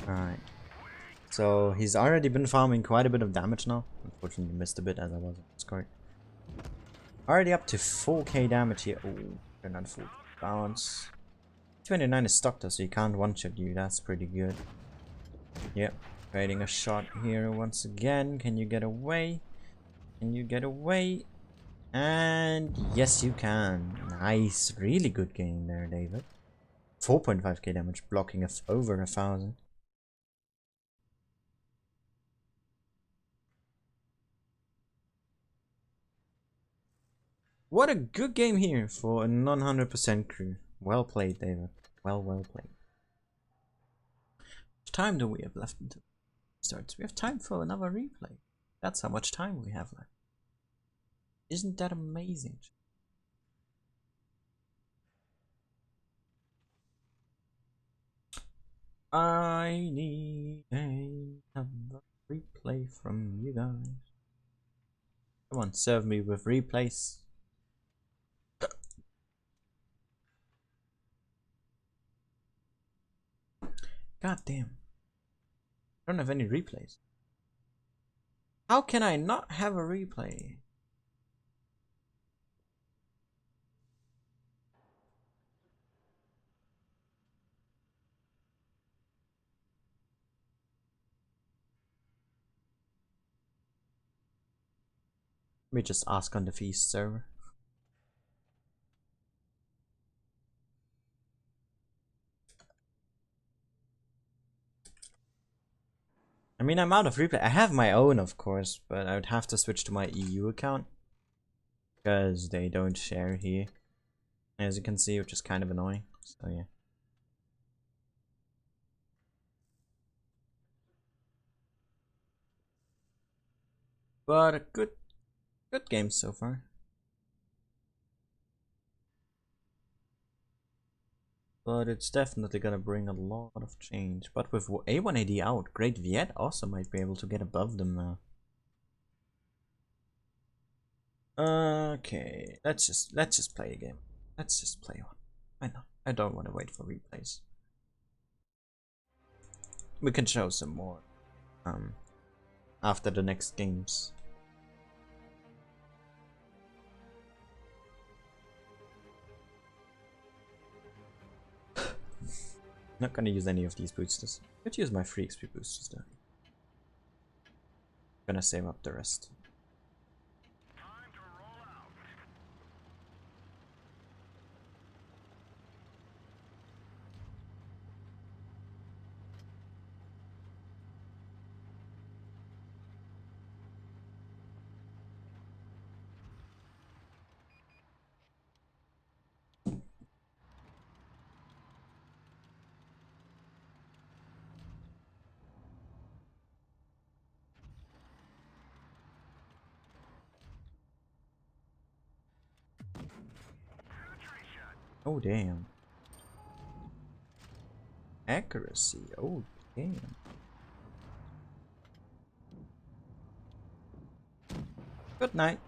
Alright. So he's already been farming quite a bit of damage now. Unfortunately missed a bit as I was scored. Already up to 4k damage here. Oh, they're not full bounce. 29 is stuck though, so you can't one-shot you. That's pretty good. Yep. Trading a shot here once again. Can you get away? Can you get away? And yes, you can. Nice. Really good game there, David. 4.5k damage, blocking over 1,000. What a good game here for a non-100% crew. Well played, David. Well played. How much time do we have left until it starts? We have time for another replay. That's how much time we have left. Isn't that amazing? I need another replay from you guys. Come on, serve me with replays. God damn. I don't have any replays. How can I not have a replay? Let me just ask on the feast server. I mean, I'm out of replay. I have my own, of course, but I would have to switch to my EU account because they don't share here, as you can see, which is kind of annoying. So yeah. But a good game so far. But it's definitely gonna bring a lot of change. But with A1AD out, Great Viet also might be able to get above them now. Okay, let's just play a game. Let's just play one. Why not? I don't want to wait for replays. We can show some more after the next games. Not gonna use any of these boosters. Could use my free XP boosters though. Gonna save up the rest. Oh damn. Accuracy. Oh damn. Good night.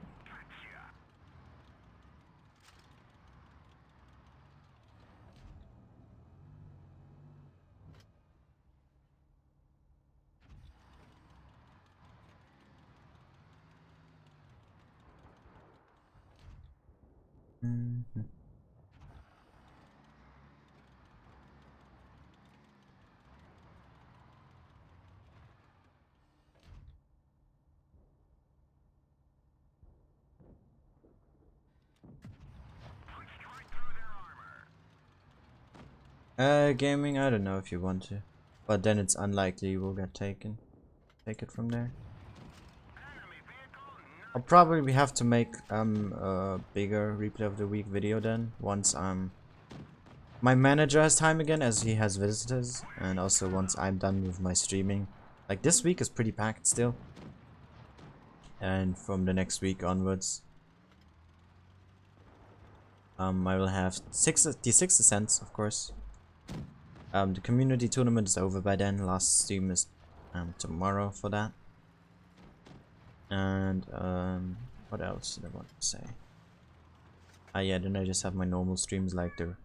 Gaming, I don't know if you want to. But then it's unlikely you will get taken. Take it from there. I'll probably have to make a bigger replay of the week video then, once my manager has time again, as he has visitors, and also once I'm done with my streaming. Like, this week is pretty packed still. And from the next week onwards, I will have the 6 Ascents, of course. The community tournament is over by then. Last stream is tomorrow for that. And what else did I want to say? Yeah, then I just have my normal streams, like the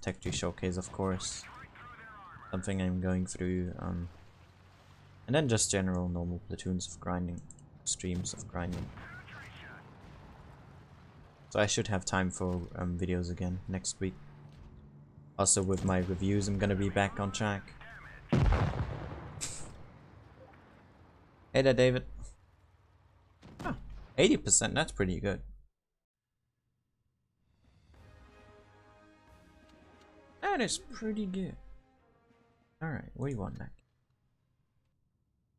Tech Tree Showcase, of course. Something I'm going through. And then just general normal platoons of grinding, streams of grinding. So I should have time for videos again next week. Also with my reviews, I'm gonna be back on track. Hey there, David. Oh, 80%, that's pretty good. That is pretty good. Alright, what do you want, Mac?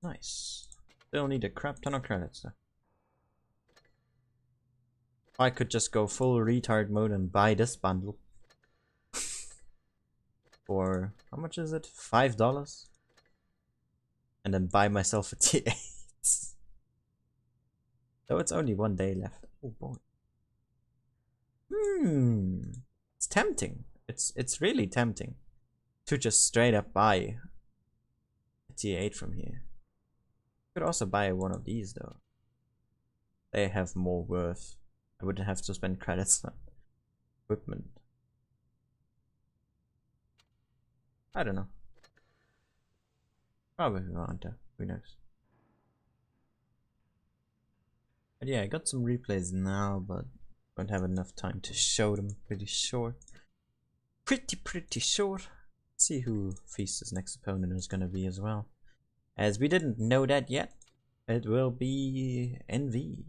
Nice. Still need a crap ton of credits though. I could just go full retard mode and buy this bundle. For, how much is it? $5? And then buy myself a T8. Though it's only 1 day left. Oh boy. It's tempting. It's really tempting to just straight up buy a T8 from here. Could also buy one of these though. They have more worth. I wouldn't have to spend credits on equipment. I don't know. Probably aren't though. Who knows? But yeah, I got some replays now, but won't have enough time to show them. Pretty sure. Pretty sure. Let's see who Feast's next opponent is gonna be as well. As we didn't know that yet, it will be NV.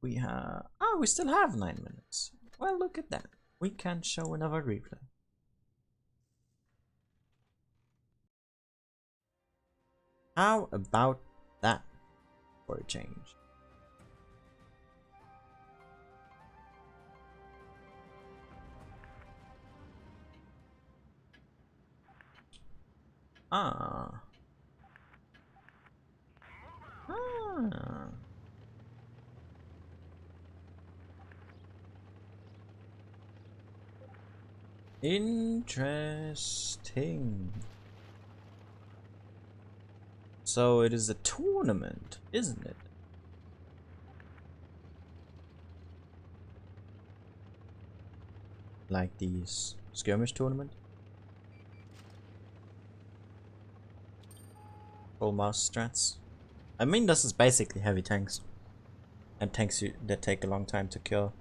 We have... Oh, we still have 9 minutes. Well, look at that. We can show another replay. How about that for a change? Ah. Ah. Interesting. So it is a tournament, isn't it? Like these skirmish tournament? Full mouse strats. I mean, this is basically heavy tanks. And tanks that take a long time to kill.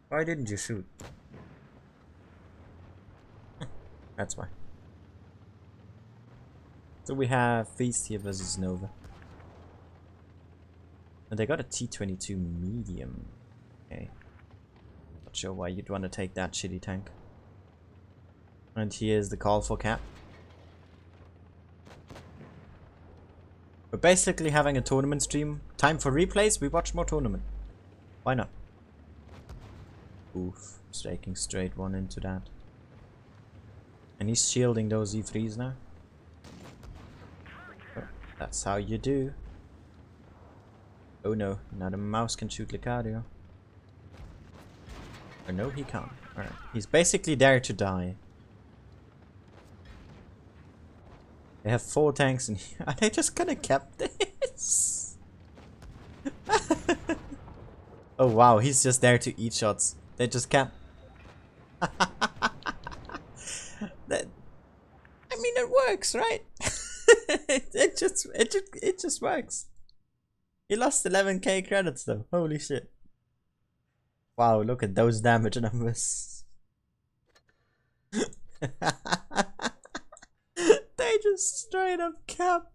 Why didn't you shoot? That's why. So we have Feast here versus Nova. And they got a T-22 medium. Okay. Not sure why you'd want to take that shitty tank. And here's the call for cap. We're basically having a tournament stream. Time for replays, we watch more tournament. Why not? Oof, staking straight one into that. And he's shielding those E3s now. Oh, that's how you do. Oh no, now the mouse can shoot Lucario. Or no, he can't. Alright, he's basically there to die. They have 4 tanks in here. Are they just gonna cap this? Oh wow, he's just there to eat shots. They just cap. That, I mean, it works, right? it just works. He lost 11k credits though. Holy shit. Wow, look at those damage numbers. They just straight up cap.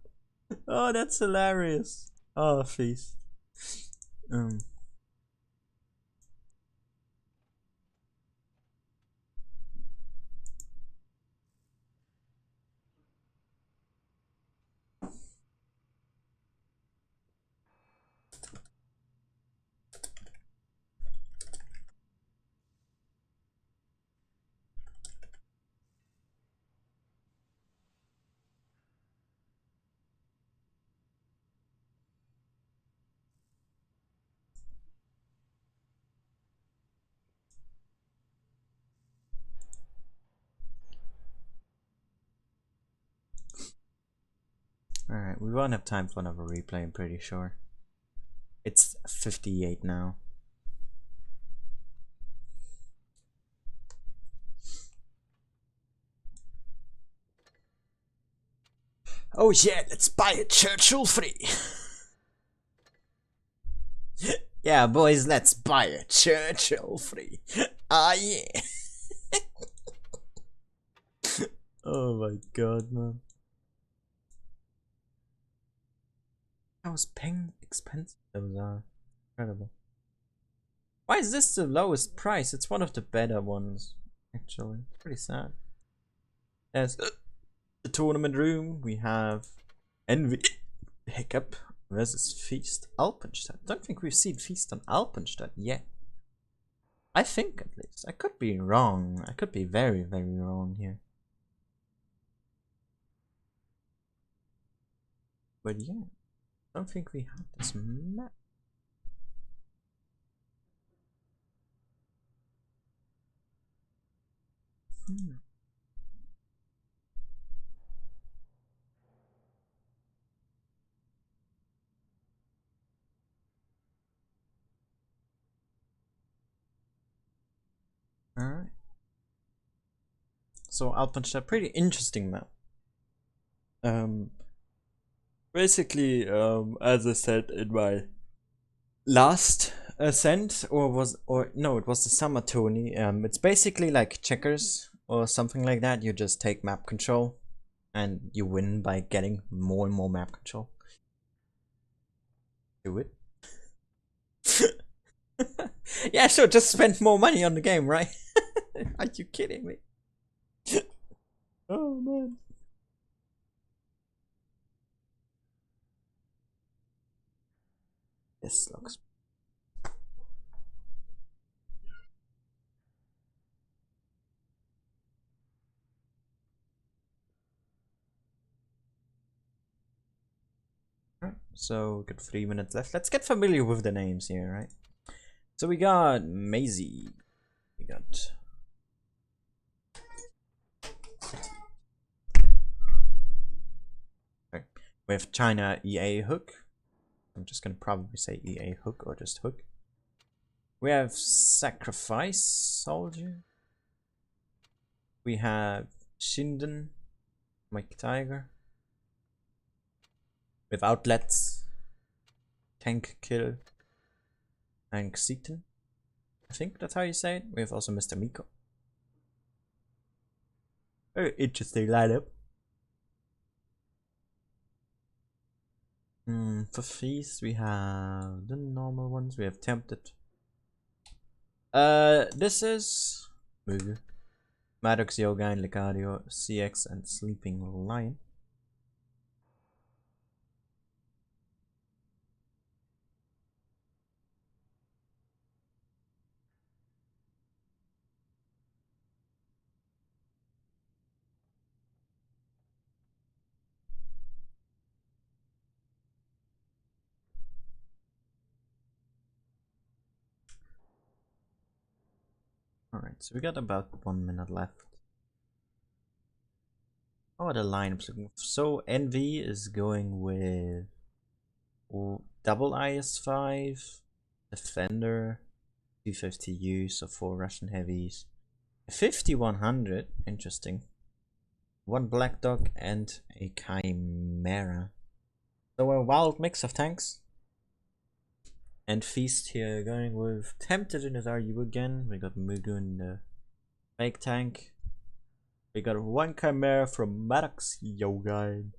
Oh, that's hilarious. Oh, Feast. Alright, we won't have time for another replay, I'm pretty sure. It's 58 now. Oh yeah, let's buy a Churchill free. Yeah, boys, let's buy a Churchill free. Ah, yeah. Oh my god, man. How expensive those are. Incredible. Why is this the lowest price? It's one of the better ones, actually. Pretty sad. There's the tournament room. We have Envy Hiccup versus Feast Alpenstadt. Don't think we've seen Feast on Alpenstadt yet. I think, at least. I could be wrong. I could be very, very wrong here. But yeah, I don't think we have this map. Alright. So Alpenstadt, pretty interesting map. Basically, as I said in my last Ascent, it was the summer tourney. It's basically like checkers or something like that. You just take map control, and you win by getting more and more map control. Do it. Yeah, sure. Just spend more money on the game, right? Are you kidding me? Oh man. This looks. So, got 3 minutes left. Let's get familiar with the names here, right? So we got Maisie. We got we have China EA Hook. I'm just gonna probably say EA Hook or just Hook. We have Sacrifice Soldier. We have Shinden, Mike Tiger. We have Outlets, Tank Kill, and Xeton. I think that's how you say it. We have also Mr. Miko. Very interesting lineup. For fees, we have the normal ones. We have Tempted. This is Mugu, Maddox, Yogain, Licario, CX, and Sleeping Lion. Alright, so we got about 1 minute left. Oh, the lineup's looking. So Envy is going with double IS-5, Defender, 250U, so 4 Russian heavies, 5100, interesting, 1 Black Dog, and a Chimera. So a wild mix of tanks. And Feast here going with Tempted in his RU again. We got Mugu in the fake tank. We got 1 Chimera from Maddox Yogain.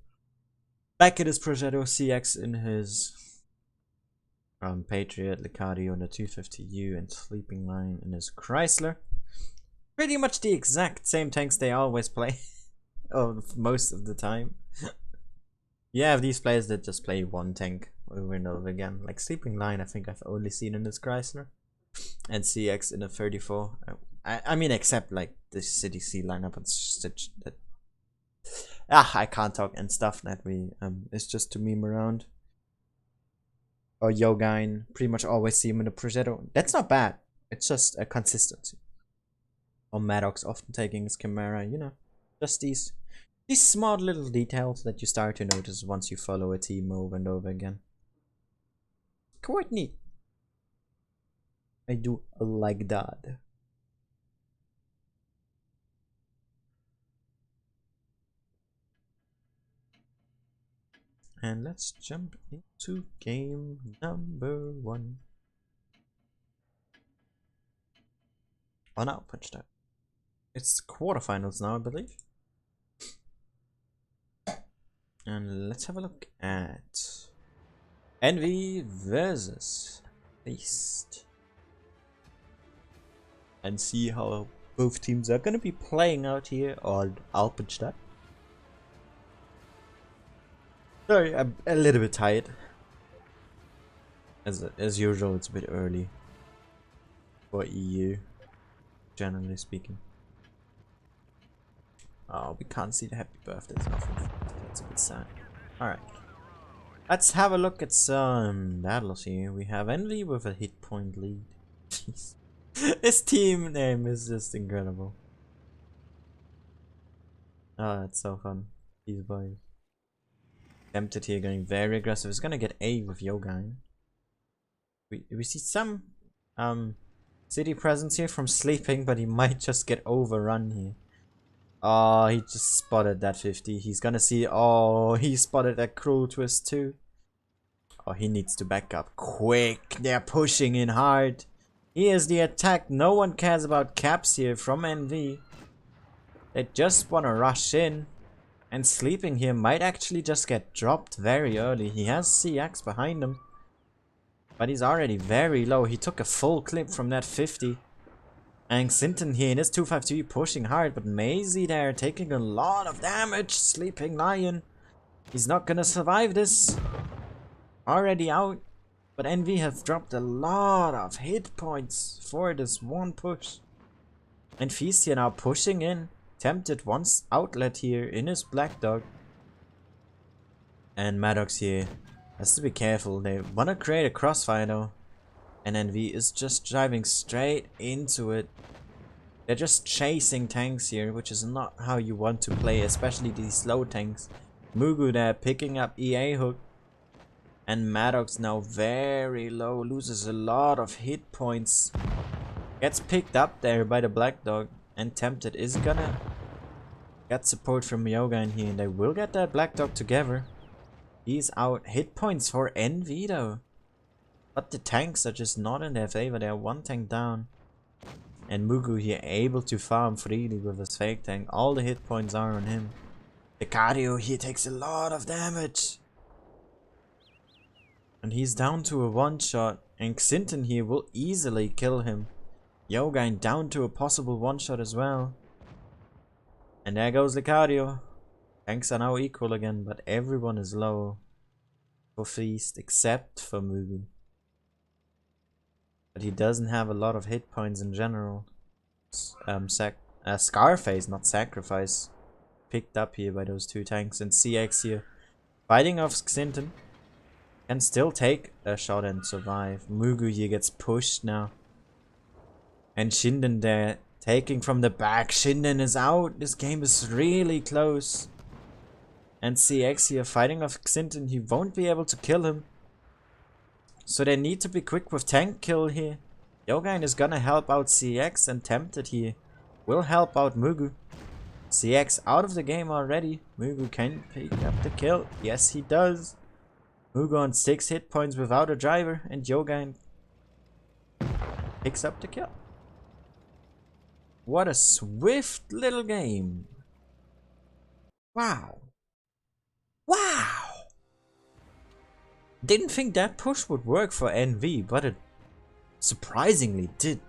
Back in his Progetto, CX in his Patriot, Licario in the 250U, and Sleeping Lion in his Chrysler. Pretty much the exact same tanks they always play. Oh, most of the time. You have these players that just play 1 tank over and over again. Like Sleeping Lion, I think I've only seen in his Chrysler. And CX in a 34. I mean, except like the CDC lineup and such that. I can't talk and stuff that we it's just to meme around. Or Yogain, pretty much always see him in the Progetto. That's not bad. It's just a consistency. Or Maddox often taking his Chimera, you know. Just these smart little details that you start to notice once you follow a team over and over again. Quite neat. I do like that. And let's jump into game number 1. Oh no, punch that. It's quarterfinals now, I believe. And let's have a look at Envy versus Feast. And see how both teams are gonna be playing out here on Alpenstadt. Sorry, I'm a little bit tired. As usual, it's a bit early for EU, generally speaking. Oh, we can't see the happy birthdays. That's a bit sad. Alright. Let's have a look at some battles here. We have Envy with a hit point lead. Jeez. This team name is just incredible. Oh, that's so fun. These boys. Tempted here, going very aggressive. He's gonna get A with Yogain. We see some city presence here from Sleeping, but he might just get overrun here. Oh, he just spotted that 50. He's gonna see. Oh, he spotted that cruel twist too. Oh, he needs to back up quick. They're pushing in hard. Here's the attack. No one cares about caps here from NV. They just want to rush in. And sleeping here might actually just get dropped very early. He has CX behind him. But he's already very low. He took a full clip from that 50. And Sinton here in his 252 pushing hard. But Maisie there taking a lot of damage. Sleeping Lion. He's not gonna survive this. Already out. But NV has dropped a lot of hit points for this one push. And Feast here now pushing in. Tempted once outlet here in his Black Dog. And Maddox here has to be careful. They want to create a crossfire though. And NV is just driving straight into it. They're just chasing tanks here, which is not how you want to play, especially these slow tanks. Mugu there picking up EA hook. And Maddox now very low, loses a lot of hit points. Gets picked up there by the Black Dog. And Tempted is gonna get support from Yoga in here. And they will get that Black Dog together. He's out. Hit points for NV though. But the tanks are just not in their favor. They are one tank down. And Mugu here able to farm freely with his fake tank. All the hit points are on him. The cardio here takes a lot of damage. And he's down to a one shot. And Xinton here will easily kill him. Yogain down to a possible one shot as well. And there goes the cardio. Tanks are now equal again, but everyone is low for Feast except for Mugu. But he doesn't have a lot of hit points in general. Scarface, not Sacrifice, picked up here by those two tanks. And CX here fighting off Xinton. Can still take a shot and survive. Mugu here gets pushed now. And Shinden there taking from the back. Shinden is out. This game is really close. And CX here fighting off Xinton. He won't be able to kill him. So they need to be quick with tank kill here. Yogain is gonna help out CX, and Tempted here will help out Mugu. CX out of the game already. Mugu can pick up the kill. Yes, he does. Mugu on 6 hit points without a driver, and Yogain picks up the kill. What a swift little game. Wow. Wow! Didn't think that push would work for NV, but it surprisingly did.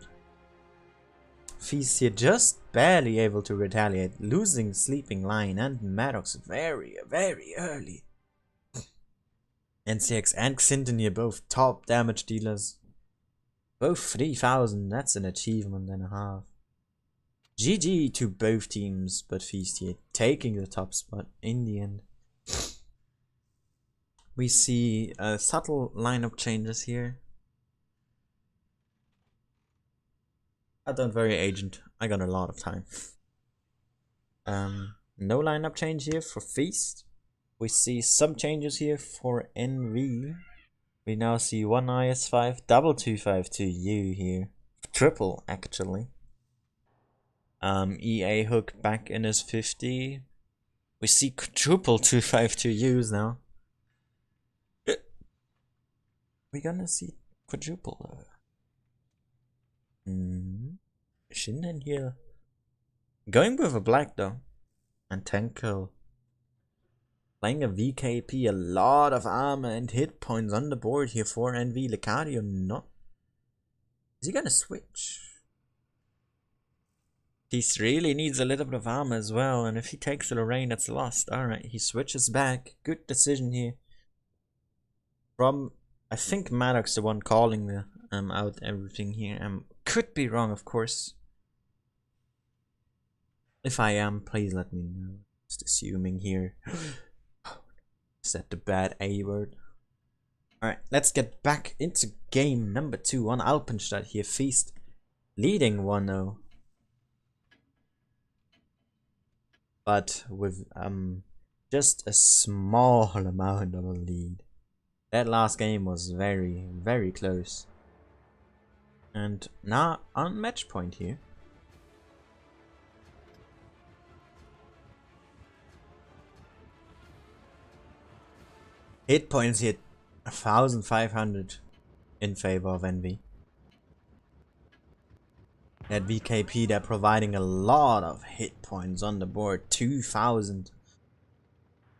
Feast here just barely able to retaliate, losing Sleeping Lion and Maddox very, very early. NCX and Xinton here both top damage dealers. Both 3000, that's an achievement and a half. GG to both teams, but Feast here taking the top spot in the end. We see subtle lineup changes here. Don't worry, agent. I got a lot of time. No lineup change here for Feast. We see some changes here for NV. We now see one IS5, double 252U here. Triple, actually. EA hook back in his 50. We see quadruple 252Us now. We're gonna see quadruple. Shinden here. Going with a black though. And tank kill. Playing a VKP, a lot of armor and hit points on the board here for NV. Licario not. Is he gonna switch? He really needs a little bit of armor as well, and if he takes the Lorraine, that's lost. Alright, he switches back. Good decision here. From, I think Maddox the one calling the out everything here. Could be wrong, of course. If I am, please let me know. Just assuming here. Said the bad A word. Alright, let's get back into game number 2 on Alpenstadt here. Feast leading 1-0. But with just a small amount of a lead. That last game was very, very close. And now on match point here. Hit points hit 1500 in favor of Envy. At VKP, they're providing a lot of hit points on the board. 2000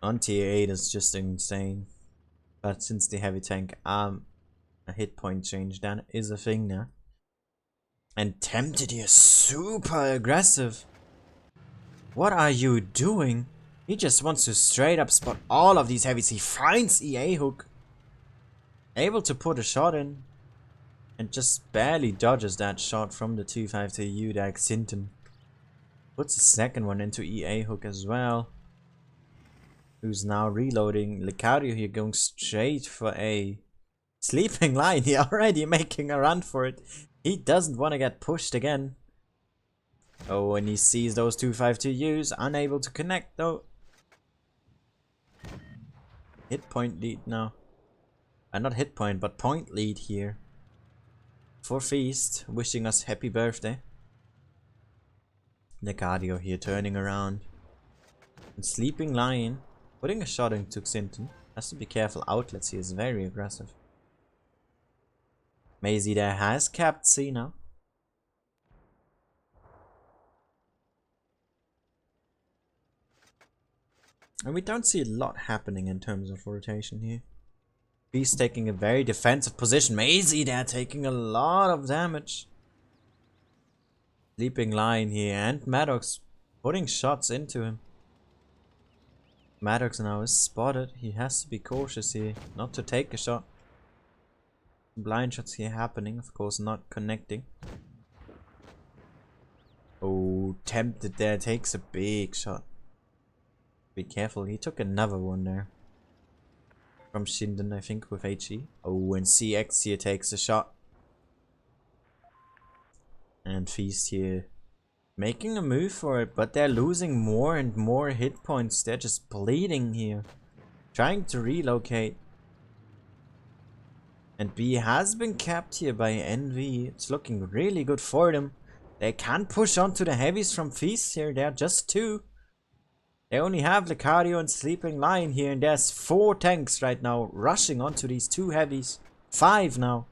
on tier 8 is just insane. But since the heavy tank a hit point change, that is a thing now. And Tempted here, super aggressive. What are you doing? He just wants to straight up spot all of these heavies. He finds EA hook. Able to put a shot in. And just barely dodges that shot from the 252 Udag Sinton. Puts the second one into EA hook as well. Who's now reloading. Licario here going straight for a sleeping lion. He already making a run for it. He doesn't want to get pushed again. Oh, and he sees those 252Us. Unable to connect though. Hit point lead now. Not hit point, but point lead here. For Feast, wishing us happy birthday. Licario here turning around. And Sleeping Lion putting a shot into Xinton. Has to be careful. Outlets here is very aggressive. Maisie there has capped C now. And we don't see a lot happening in terms of rotation here. Beast taking a very defensive position. Maisie there taking a lot of damage. Sleeping Lion here and Maddox putting shots into him. Maddox now is spotted. He has to be cautious here not to take a shot. Blind shots here happening, of course not connecting. Oh, Tempted there takes a big shot. Be careful, he took another one there. From Shinden, I think, with HE. Oh, and CX here takes a shot. And Feast here making a move for it, but they're losing more and more hit points. They're just bleeding here. Trying to relocate. And B has been capped here by Envy. It's looking really good for them. They can push onto the heavies from Feast here. They're just 2. They only have Licario and Sleeping Lion here. And there's 4 tanks right now rushing onto these 2 heavies. 5 now.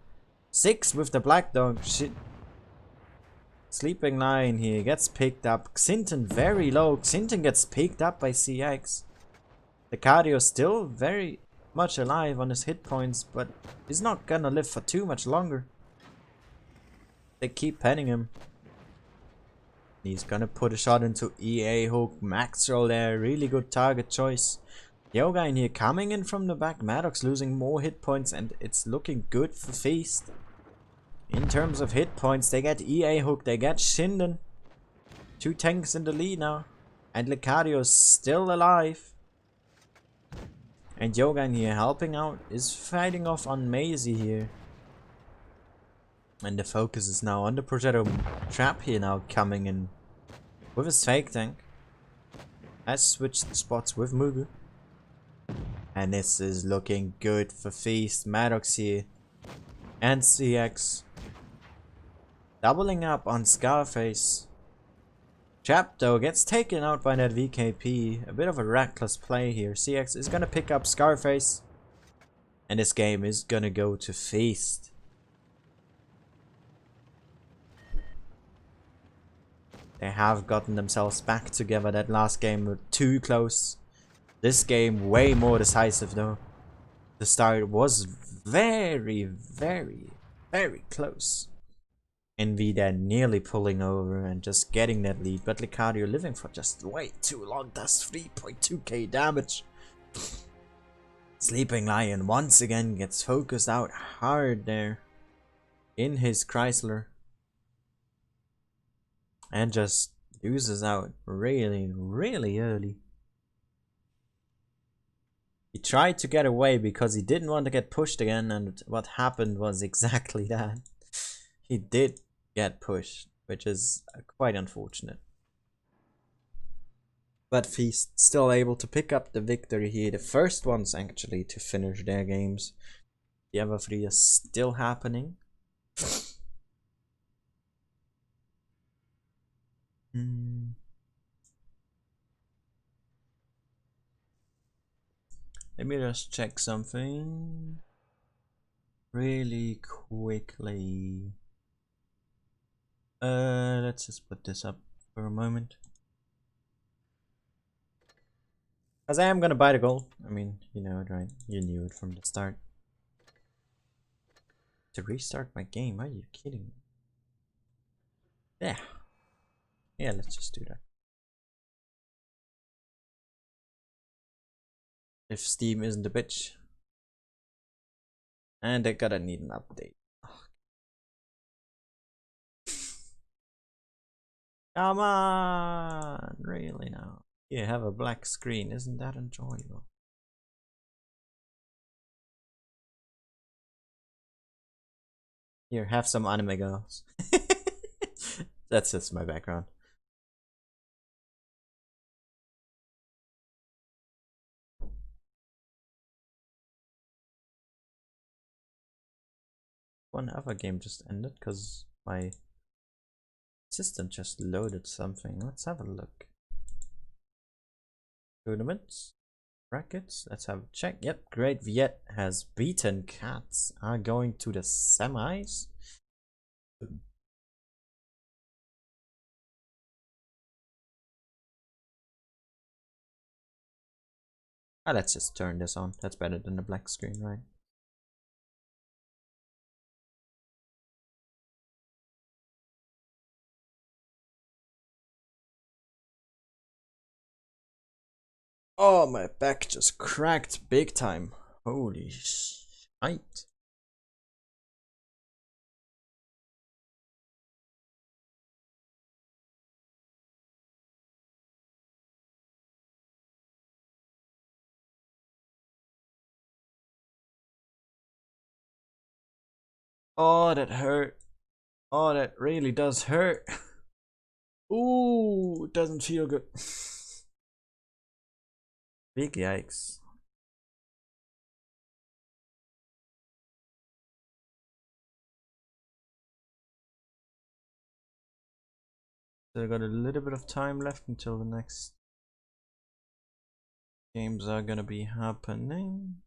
6 with the Black Dog. Shit. Sleeping Lion here gets picked up. Xinton very low. Xinton gets picked up by CX. Licario still very much alive on his hit points, but he's not gonna live for too much longer. They keep penning him. He's gonna put a shot into EA hook. Max roll there, really good target choice. Yoga in here coming in from the back. Maddox losing more hit points, and it's looking good for Feast. In terms of hit points, they get EA hook, they get Shinden. 2 tanks in the lead now. And Licario is still alive. And Yogan here helping out is fighting off on Maisie here. And the focus is now on the Progetto Trap here now coming in with his fake tank. Has switched spots with Mugu. And this is looking good for Feast. Maddox here. And CX. Doubling up on Scarface. Trap though gets taken out by that VKP. A bit of a reckless play here. CX is gonna pick up Scarface. And this game is gonna go to Feast. They have gotten themselves back together. That last game was too close. This game way more decisive though. The start was very, very, very close. Envy then nearly pulling over and just getting that lead, but Licario living for just way too long. Does 3.2k damage. Sleeping Lion once again gets focused out hard there in his Chrysler and just loses out really, really early. He tried to get away because he didn't want to get pushed again, and what happened was exactly that. He did get pushed, which is quite unfortunate. But Feast still able to pick up the victory here. The first ones actually to finish their games. The other 3 is still happening. Let me just check something really quickly. Let's just put this up for a moment. Because I am gonna buy the gold. I mean, you know it, right? You knew it from the start. To restart my game? Are you kidding me? Yeah. Yeah, let's just do that. If Steam isn't a bitch. And they're gonna need an update. Come on! Really now? You have a black screen, isn't that enjoyable? Here, have some anime girls. That's just my background. One other game just ended because my system just loaded something. Let's have a look. Tournaments, brackets. Let's have a check. Yep, Great Viet has beaten Cats. Are going to the semis. Ah, let's just turn this on. That's better than the black screen, right? Oh, my back just cracked big time. Holy shit. Oh, that hurt. Oh, that really does hurt. Ooh, it doesn't feel good. Big yikes. So I got a little bit of time left until the next games are gonna be happening.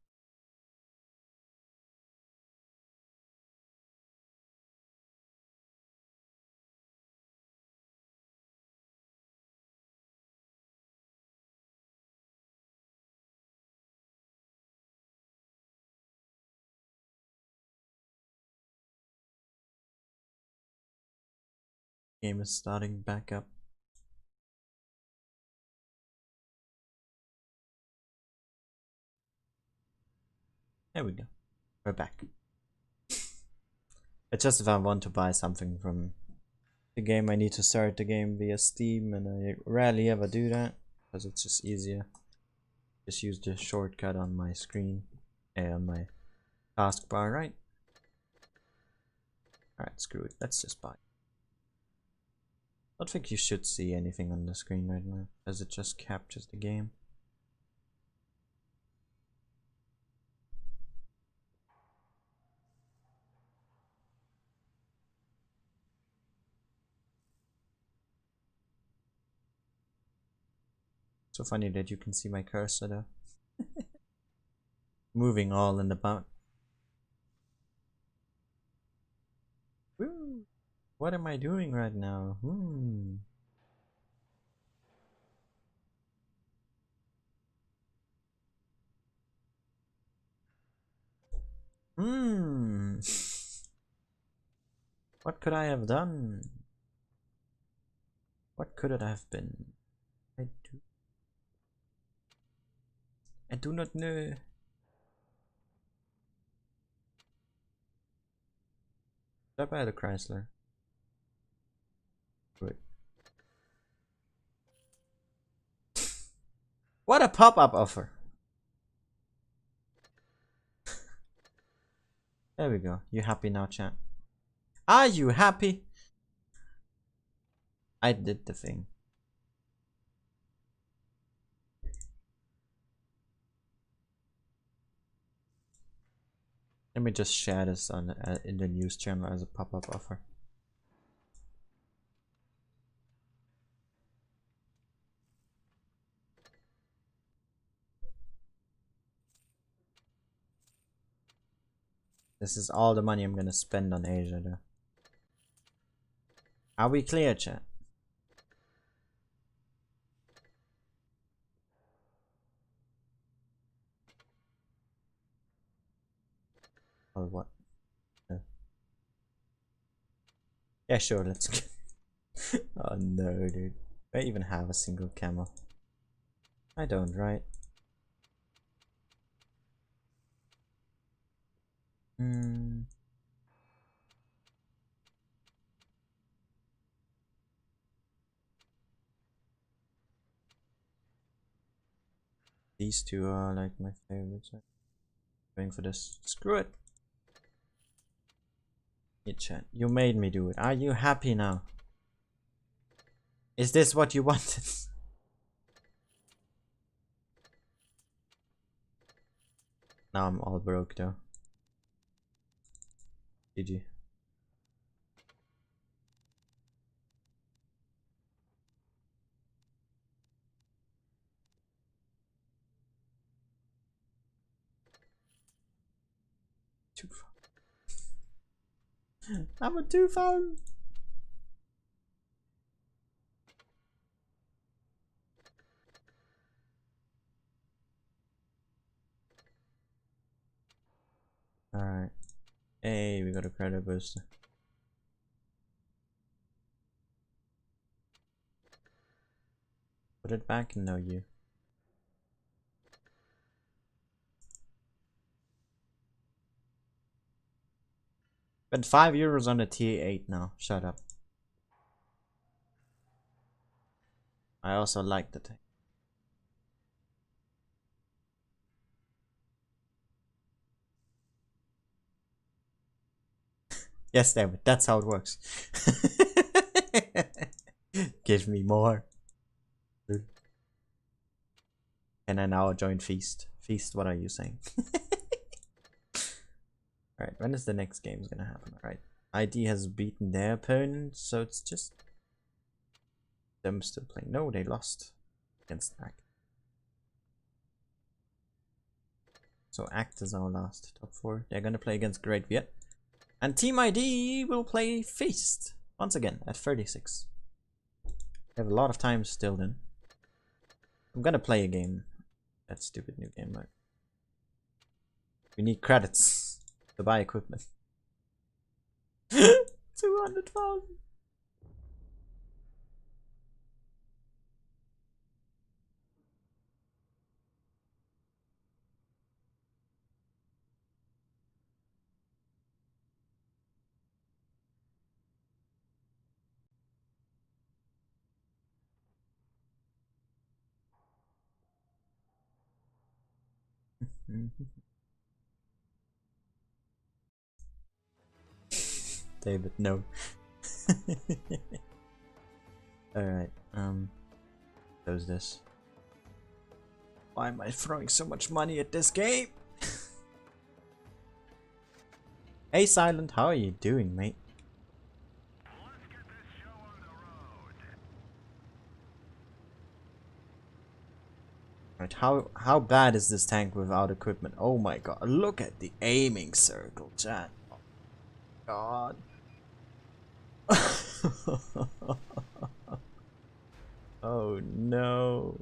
Game is starting back up. There we go. We're back. It's just if I want to buy something from the game, I need to start the game via Steam, and I rarely ever do that because it's just easier. Just use the shortcut on my screen and on my taskbar, right? Alright, screw it. Let's just buy. I don't think you should see anything on the screen right now, as it just captures the game. So funny that you can see my cursor there. Moving all in the about. Woo! What am I doing right now? What could I have done? What could it have been? I do not know. Did I buy the Chrysler? Wait. What a pop-up offer! There we go. You happy now, chat? Are you happy? I did the thing. Let me just share this on in the news channel as a pop-up offer. This is all the money I'm gonna spend on Asia though. Are we clear, chat? Or what? No. Yeah, sure, let's go. Oh no, dude. Do I even have a single camel? I don't, right? These two are like my favorites. I'm going for this. Screw it. Yeah, chat. You made me do it. Are you happy now? Is this what you wanted? Now I'm all broke though. GG. I'm a 2000. Alright. Hey, we got a credit booster. Put it back? No, you. Spent €5 on a tier 8 now. Shut up. I also like the tank. Yes, David, that's how it works. Give me more. And I now join Feast. Feast, what are you saying? Alright, when is the next game gonna happen? Alright. ID has beaten their opponent, so it's just them still playing. No, they lost against Act. So Act is our last top 4. They're gonna play against Great Viet. And Team ID will play Feast once again at 36. We have a lot of time still then. I'm gonna play a game. That stupid new game mode. We need credits to buy equipment. 200,000. David, no. Alright, close this. Why am I throwing so much money at this game? Hey Silent, how are you doing, mate? Right, how bad is this tank without equipment? Oh my god, look at the aiming circle, chat. Oh god. Oh no.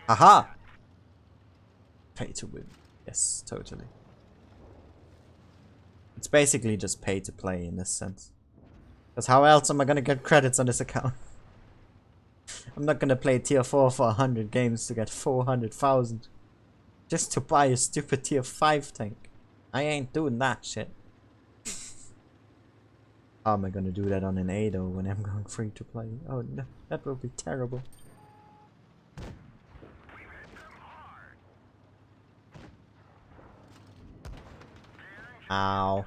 Haha! Pay to win. Yes, totally. It's basically just pay to play in this sense. Because how else am I gonna get credits on this account? I'm not gonna play tier 4 for 100 games to get 400,000. Just to buy a stupid tier 5 tank. I ain't doing that shit. How am I gonna do that on an ADO when I'm going free to play? Oh no, that will be terrible. Ow.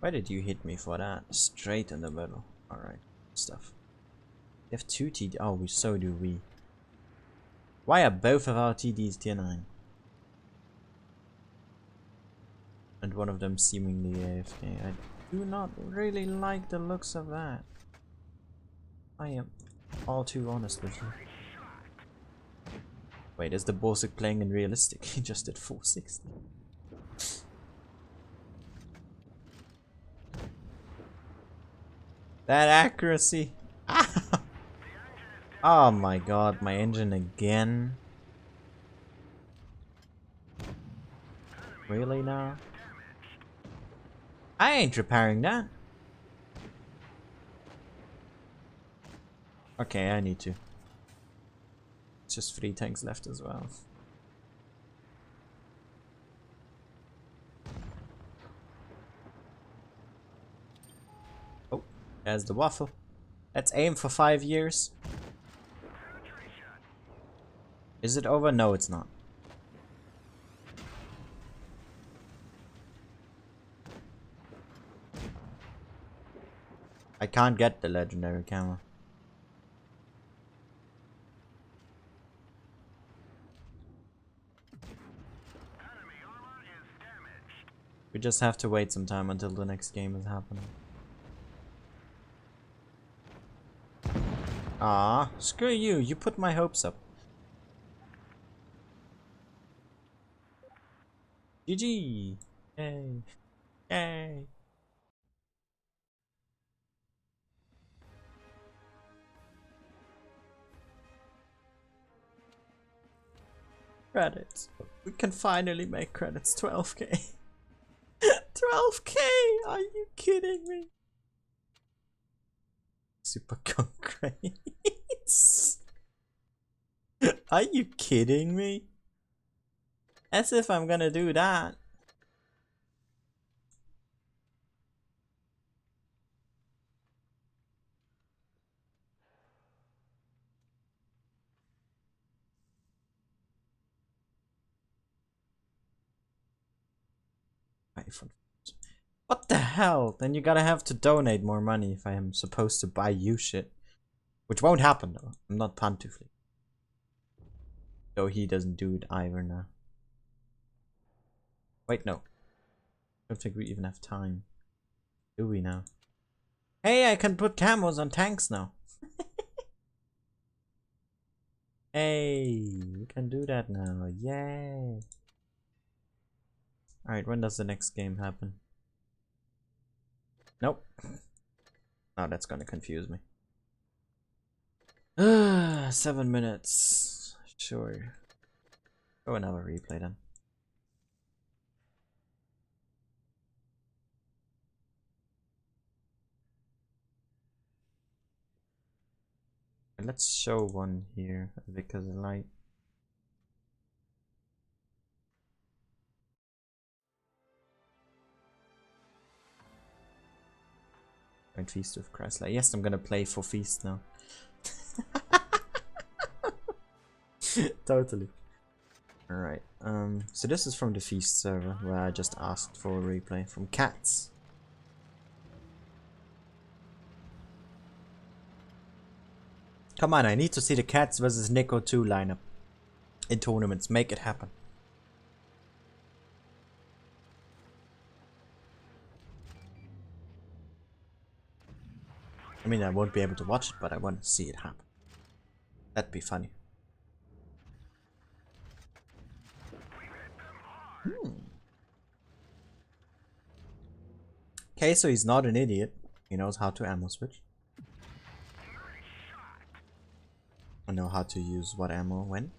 Why did you hit me for that? Straight in the middle. Alright, stuff. We have 2 TD. Oh, so do we. Why are both of our TDs tier 9? And one of them seemingly AFK. I do not really like the looks of that. I am all too honest with you. Wait, is the Borsig playing in realistic? He just did 460. That accuracy. Oh my god, my engine again. Really now? I ain't repairing that. Okay, I need to. It's just 3 tanks left as well. Oh, there's the waffle. Let's aim for 5 years. Is it over? No, it's not. I can't get the legendary camera. We just have to wait some time until the next game is happening. Ah, screw you, you put my hopes up. GG! Yay! Yay! Credits. We can finally make credits. 12k. 12k! Are you kidding me? Super concrete. Are you kidding me? As if I'm gonna do that. What the hell? Then you gotta have to donate more money if I am supposed to buy you shit. Which won't happen though. I'm not Pantufli. Though he doesn't do it either now. Wait, no. I don't think we even have time. Do we now? Hey, I can put camos on tanks now. Hey, we can do that now. Yay. Alright, when does the next game happen? Nope. Oh, that's gonna confuse me. 7 minutes. Sure. Go another replay then. Let's show one here because I like. Feast of Chrysler. Yes, I'm gonna play for Feast now. Totally. Alright, so this is from the Feast server where I just asked for a replay from Cats. Come on, I need to see the Cats versus Nico 2 lineup in tournaments. Make it happen. I mean, I won't be able to watch it, but I want to see it happen. That'd be funny. Okay, so he's not an idiot. He knows how to ammo switch. I know how to use what ammo when.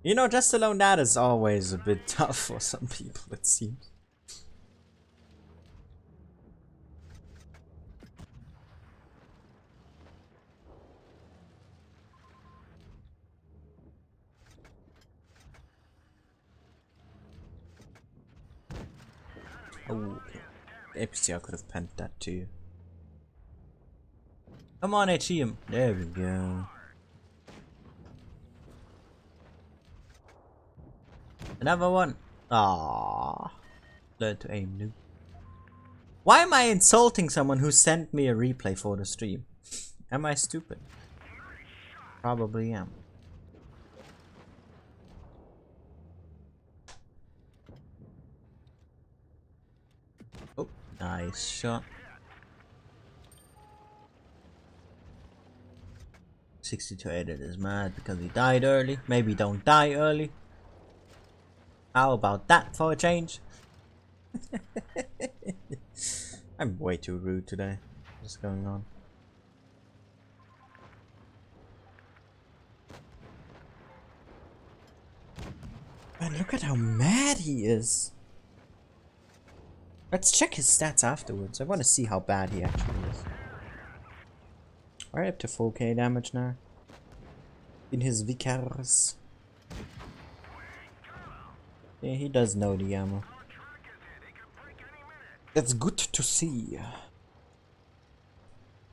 You know, just alone that is always a bit tough for some people, it seems. Oh, okay. APC, I could have penned that too. Come on, HEM. There we go. Another one. Ah, learn to aim, noob. Why am I insulting someone who sent me a replay for the stream? Am I stupid? Probably am. Oh, nice shot. 62 is mad because he died early. Maybe don't die early. How about that for a change? I'm way too rude today. What's going on? Man, look at how mad he is. Let's check his stats afterwards. I want to see how bad he actually is. Alright, up to 4k damage now. In his Vicars. Yeah, he does know the ammo. That's good to see.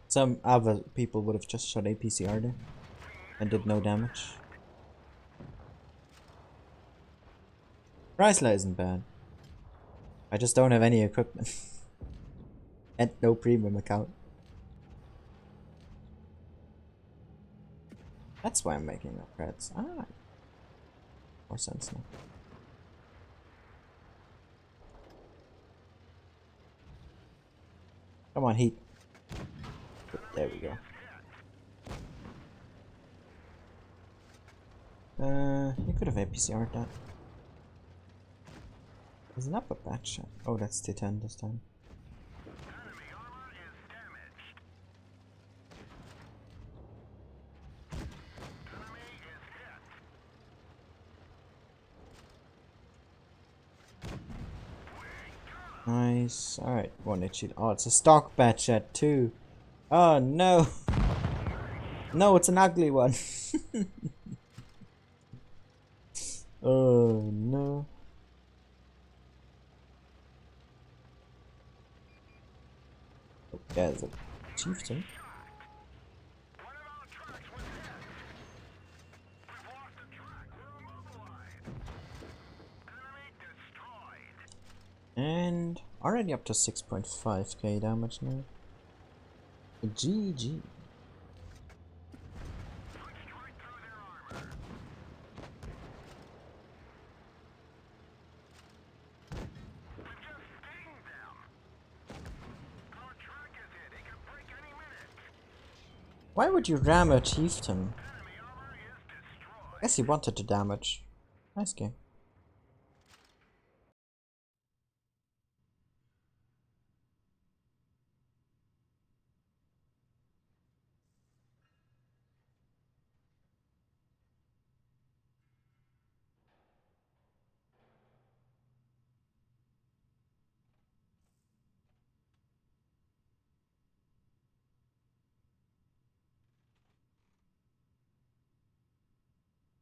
Some other people would have just shot APCR there and did no damage. Chrysler isn't bad. I just don't have any equipment. And no premium account. That's why I'm making upgrades. Ah, more sense now. Come on, heat. There we go. You could have APCR'd that. There's an upper batch. Oh, that's T10 this time. Nice. Alright, one hit sheet. Oh, it's a stock batch at 2. Oh no! No, it's an ugly one. Oh no. Oh, there's a chieftain. And already up to 6.5k damage now. GG. Why would you ram a chieftain? I guess he wanted to damage. Nice game.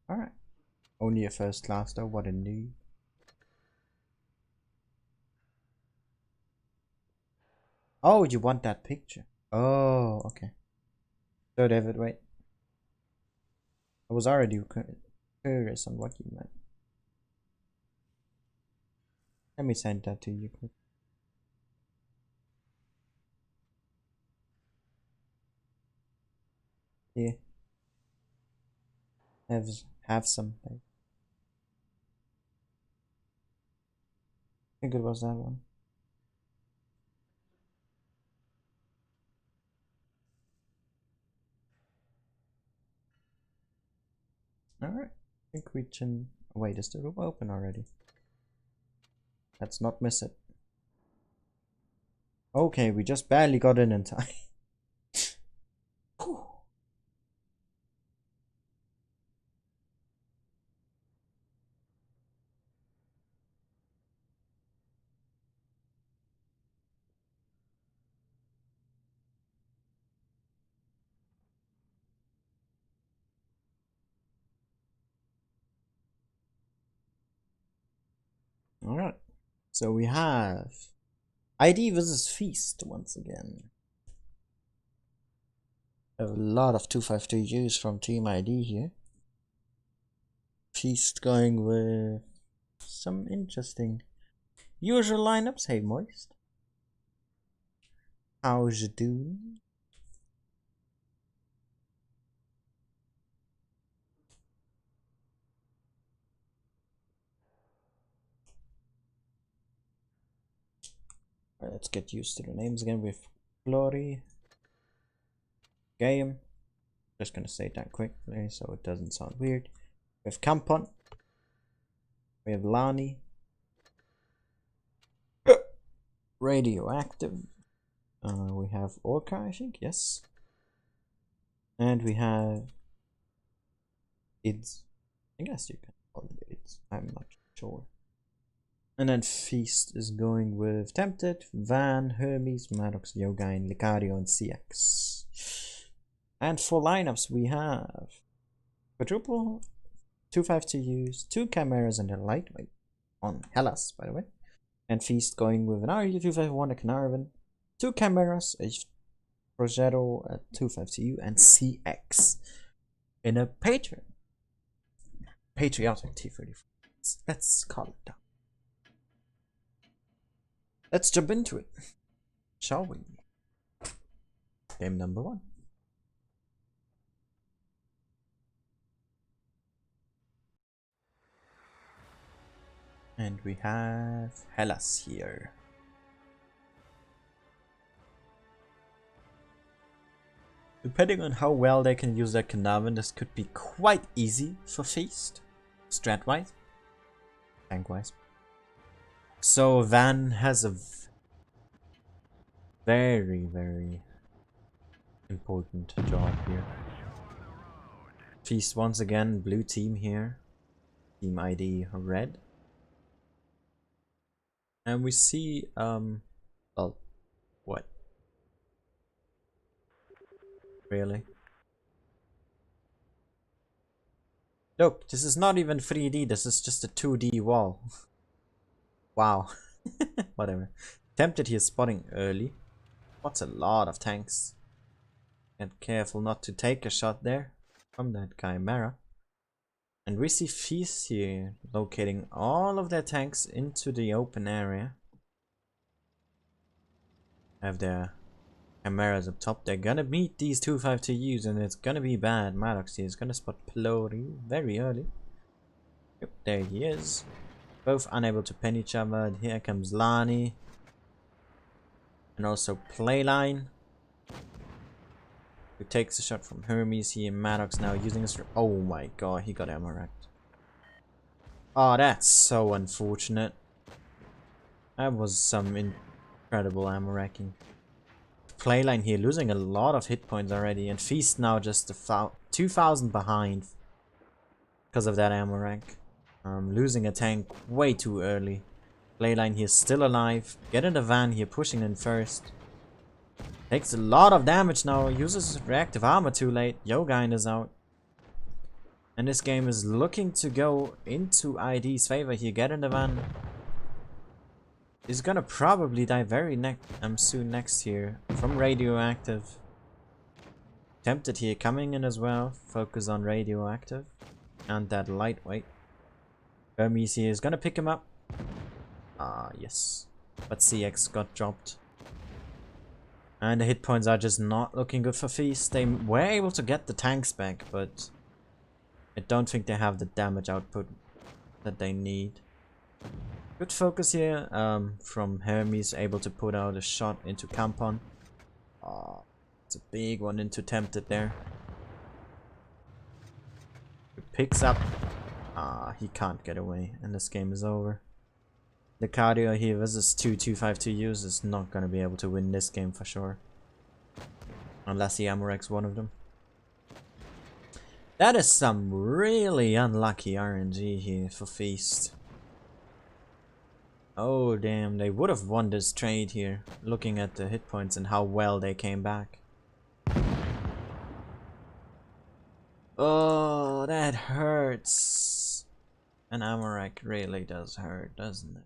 Alright. Only a first class though, what a noob. Oh, you want that picture? Oh, okay. So David, wait. I was already curious on what you meant. Let me send that to you quick. Yeah. Have some. I think it was that one. Alright. I think we can. Wait, is the room open already? Let's not miss it. Okay, we just barely got in time. Alright. So we have ID versus Feast once again. A lot of 252 use from Team ID here. Feast going with some interesting usual lineups. Hey Moist. How's you doing? Alright, let's get used to the names again with Glory, Game, Just gonna say that quickly so it doesn't sound weird. We have Kampon. We have Lani. Radioactive. We have Orca, I think, yes. And we have IDS. I guess you can call it IDS. I'm not sure. And then Feast is going with Tempted, Van, Hermes, Maddox, Yogine, Licario, and CX. And for lineups we have quadruple, 252 use, 2 chimeras and a lightweight on Hellas, by the way. And Feast going with an RU251, a Carnarvon, 2 chimeras, a Progetto, a 252U, and CX in a patriotic T34. Let's call it down. Let's jump into it, shall we? Game number 1. And we have Hellas here. Depending on how well they can use their Carnarvon, this could be quite easy for Feast, strat-wise, tank-wise. So Van has a very, very important job here. Feast once again, blue team here. Team ID red. And we see, well, what? Really? Look, this is not even 3D, this is just a 2D wall. Wow. Whatever. Tempted here spotting early. What's a lot of tanks. And careful not to take a shot there from that Chimera. And we see Feast here locating all of their tanks into the open area. Have their Chimeras up top. They're gonna meet these 252Us and it's gonna be bad. Maddox here is gonna spot Pelori very early. Yep, there he is. Both unable to pin each other. And here comes Lani. And also Playline. Who takes a shot from Hermes here. Maddox now using his... Oh my god, he got ammo racked. Oh, that's so unfortunate. That was some incredible ammo racking. Playline here losing a lot of hit points already. And Feast now just 2,000 behind. Because of that ammo rack. Losing a tank way too early. Playline here still alive. Get in the van here, pushing in first. Takes a lot of damage now. Uses reactive armor too late. Yogine is out. And this game is looking to go into ID's favor here. Get in the van. He's gonna probably die very soon next here. From radioactive. Tempted here coming in as well. Focus on radioactive. And that lightweight. Hermes here is gonna pick him up. Yes. But CX got dropped. And the hit points are just not looking good for Feast. They were able to get the tanks back, but I don't think they have the damage output that they need. Good focus here from Hermes, able to put out a shot into Kampon. It's a big one into Tempted there. He picks up. He can't get away, and this game is over. The cardio here versus 252Us is not gonna be able to win this game for sure. Unless he ammo-wrecks one of them. That is some really unlucky RNG here for Feast. Oh damn, they would have won this trade here, looking at the hit points and how well they came back. Oh, that hurts. An ammo-wreck really does hurt, doesn't it?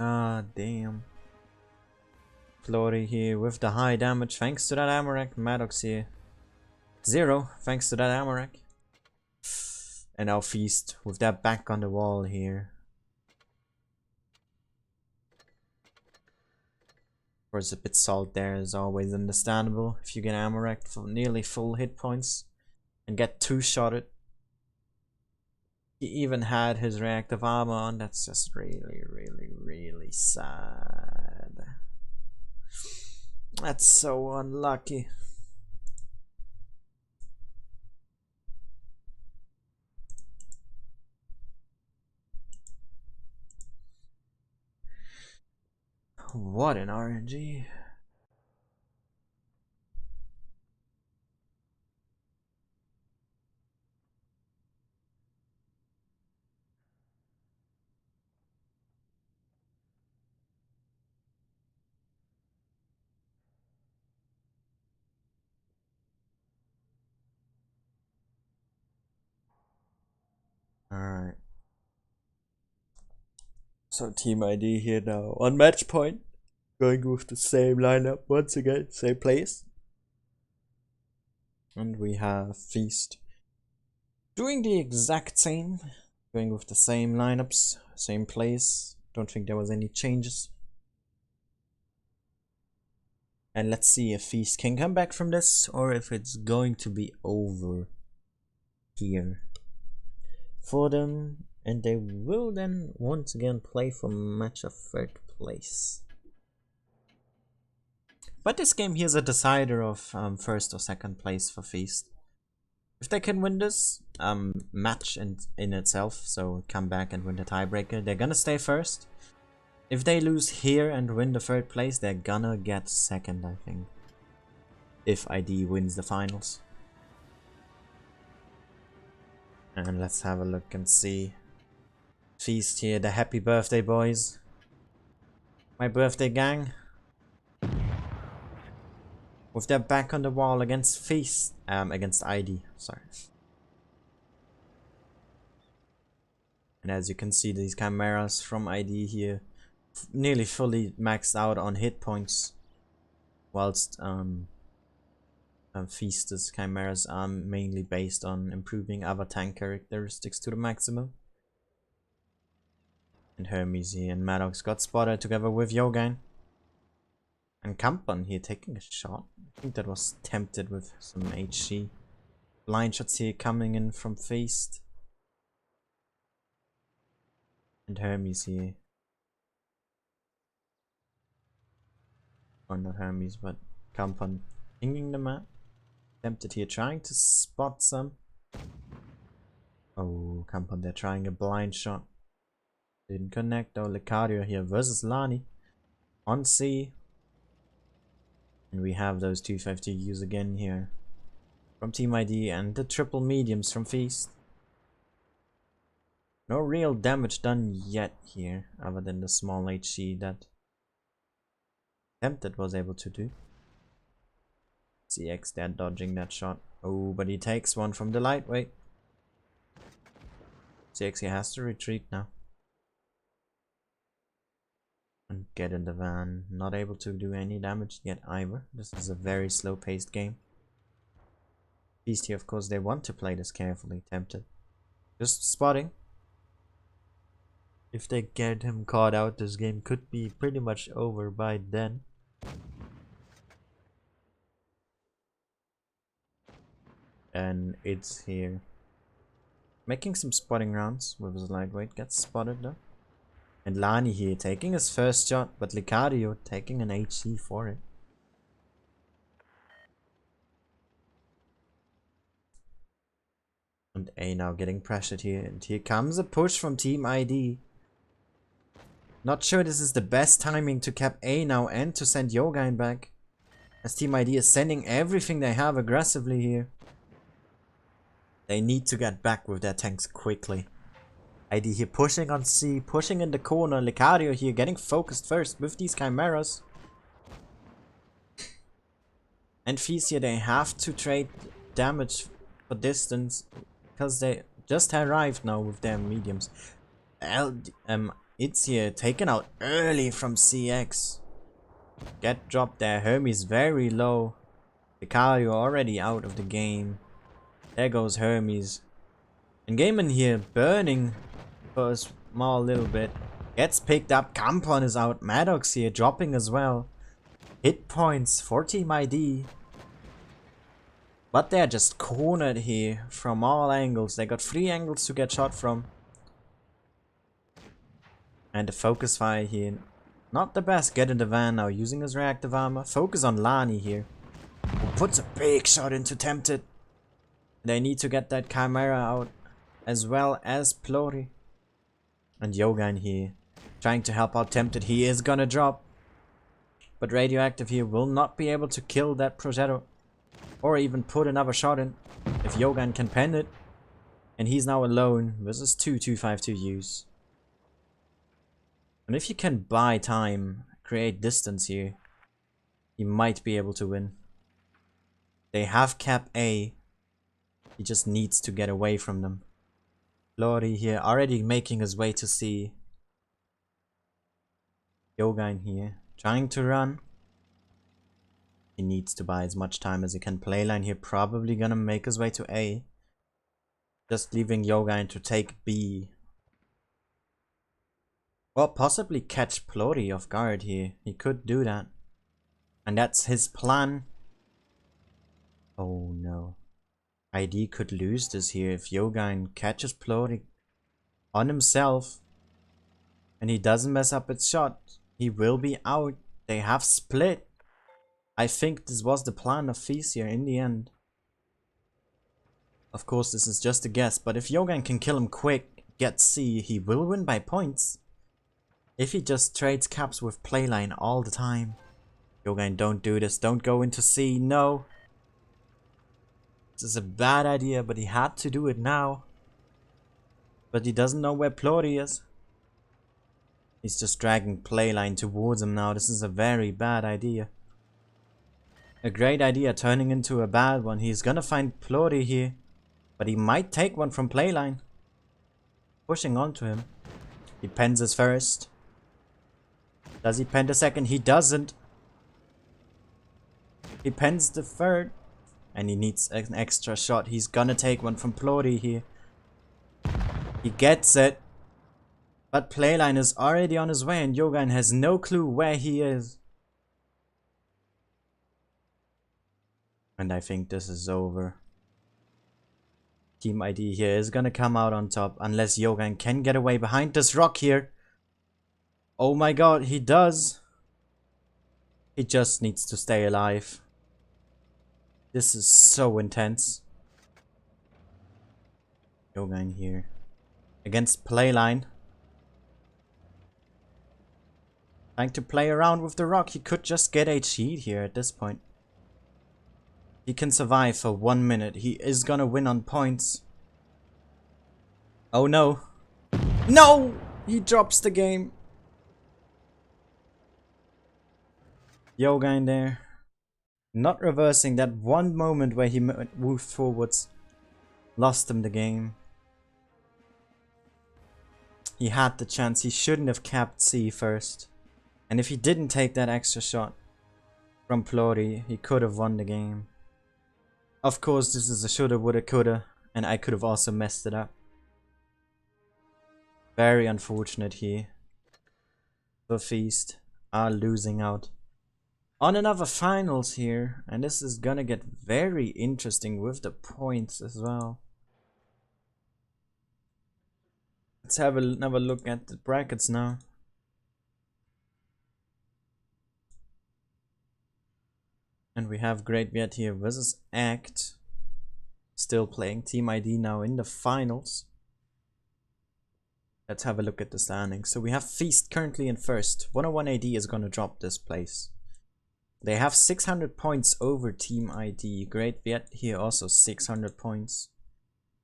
Ah, damn. Flory here with the high damage thanks to that ammo rack. Maddox here. 0 thanks to that ammo rack. And now Feast with that back on the wall here. Of course, a bit salt there is always understandable. If you get ammo racked for nearly full hit points and get 2-shotted. He even had his reactive armor on. That's just really, really, really Very sad. That's so unlucky. What an RNG. Alright. So Team ID here now on match point. Going with the same lineup once again, same place. And we have Feast doing the exact same. Going with the same lineups, same place. Don't think there was any changes. And let's see if Feast can come back from this or if it's going to be over here for them. And they will then once again play for match of third place. But this game here is a decider of first or second place for Feast. If they can win this match in itself, so come back and win the tiebreaker, they're gonna stay first. If they lose here and win the third place, they're gonna get second, I think. If ID wins the finals. And let's have a look and see. Feast here, the happy birthday boys. My birthday gang. With their back on the wall against Feast, against ID, sorry. And as you can see, these chimeras from ID here, nearly fully maxed out on hit points. Whilst Feast's chimeras are mainly based on improving other tank characteristics to the maximum. And Hermes here and Maddox got spotted together with Yogain. And Kampan here taking a shot. I think that was tempted with some HC. Blind shots here coming in from Feast. And Hermes here. Or not Hermes, but Kampan pinging the map. Tempted here, trying to spot some. Oh, Kampan, they're trying a blind shot. Didn't connect though. Licario here versus Lani. On C. And we have those 250Us again here from Team ID and the triple mediums from Feast. No real damage done yet here, other than the small HC that Tempted was able to do. CX there dodging that shot. Oh, but he takes one from the lightweight. CX here has to retreat now. And get in the van. Not able to do any damage yet either. This is a very slow paced game. Feast here, of course, they want to play this carefully. Tempted. Just spotting. If they get him caught out, this game could be pretty much over by then. And it's here. Making some spotting rounds with his lightweight. Gets spotted though. And Lani here taking his first shot, but Licario taking an HC for it. And A now getting pressured here. And here comes a push from Team ID. Not sure this is the best timing to cap A now and to send Yogain back. As Team ID is sending everything they have aggressively here. They need to get back with their tanks quickly. ID here pushing on C, pushing in the corner. Licario here getting focused first with these chimeras. And Feast here, they have to trade damage for distance because they just arrived now with their mediums. It's here taken out early from CX. Get dropped there. Hermes very low. Licario already out of the game. There goes Hermes. And Gaiman here burning for a small little bit. Gets picked up. Kampan is out. Maddox here dropping as well. Hit points for Team ID. But they're just cornered here from all angles. They got 3 angles to get shot from. And the focus fire here Not the best. Get in the van now, using his reactive armor. Focus on Lani here. Who puts a big shot into Tempted. They need to get that Chimera out. As well as Plori. And Yogain here. Trying to help out Tempted. He is gonna drop. But Radioactive here will not be able to kill that Progetto. Or even put another shot in. If Yogain can pen it. And he's now alone. This is 2-2-5 to use. And if you can buy time, create distance here, he might be able to win. They have cap A. He just needs to get away from them. Lori here already making his way to C. Yogain here trying to run. He needs to buy as much time as he can. Playline here probably gonna make his way to A. Just leaving Yogain to take B. Or possibly catch Plori off guard here. He could do that. And that's his plan. Oh no. ID could lose this here if Yogain catches Plori on himself. And he doesn't mess up its shot. He will be out. They have split. I think this was the plan of Feast here in the end. Of course this is just a guess. But if Yogain can kill him quick, get C, he will win by points. If he just trades caps with Playline all the time. Yogain, don't do this. Don't go into C. No. This is a bad idea, but he had to do it now. But he doesn't know where Plori is. He's just dragging Playline towards him now. This is a very bad idea. A great idea turning into a bad one. He's gonna find Plori here. But he might take one from Playline. Pushing onto him. He pens his first. Does he pen the second? He doesn't. He pens the third. And he needs an extra shot. He's gonna take one from Plori here. He gets it. But Playline is already on his way and Yogain has no clue where he is. And I think this is over. Team ID here is gonna come out on top unless Yogain can get away behind this rock here. Oh my god, he does. He just needs to stay alive. This is so intense. Yogain here. Against Playline. Trying to play around with the rock. He could just get a cheat here at this point. He can survive for 1 minute. He is gonna win on points. Oh no. No! He drops the game. Yogain there. Not reversing that one moment where he moved forwards. Lost him the game. He had the chance. He shouldn't have capped C first. And if he didn't take that extra shot from Plori, he could have won the game. Of course, this is a shoulda, woulda, coulda. And I could have also messed it up. Very unfortunate here. The Feast are losing out on another finals here, and this is gonna get very interesting with the points as well. Let's have another look at the brackets now. And we have Great Viet here versus Act. Still playing Team ID now in the finals. Let's have a look at the standings. So we have Feast currently in first. 101 AD is gonna drop this place. They have 600 points over Team ID. Great Viet here also 600 points.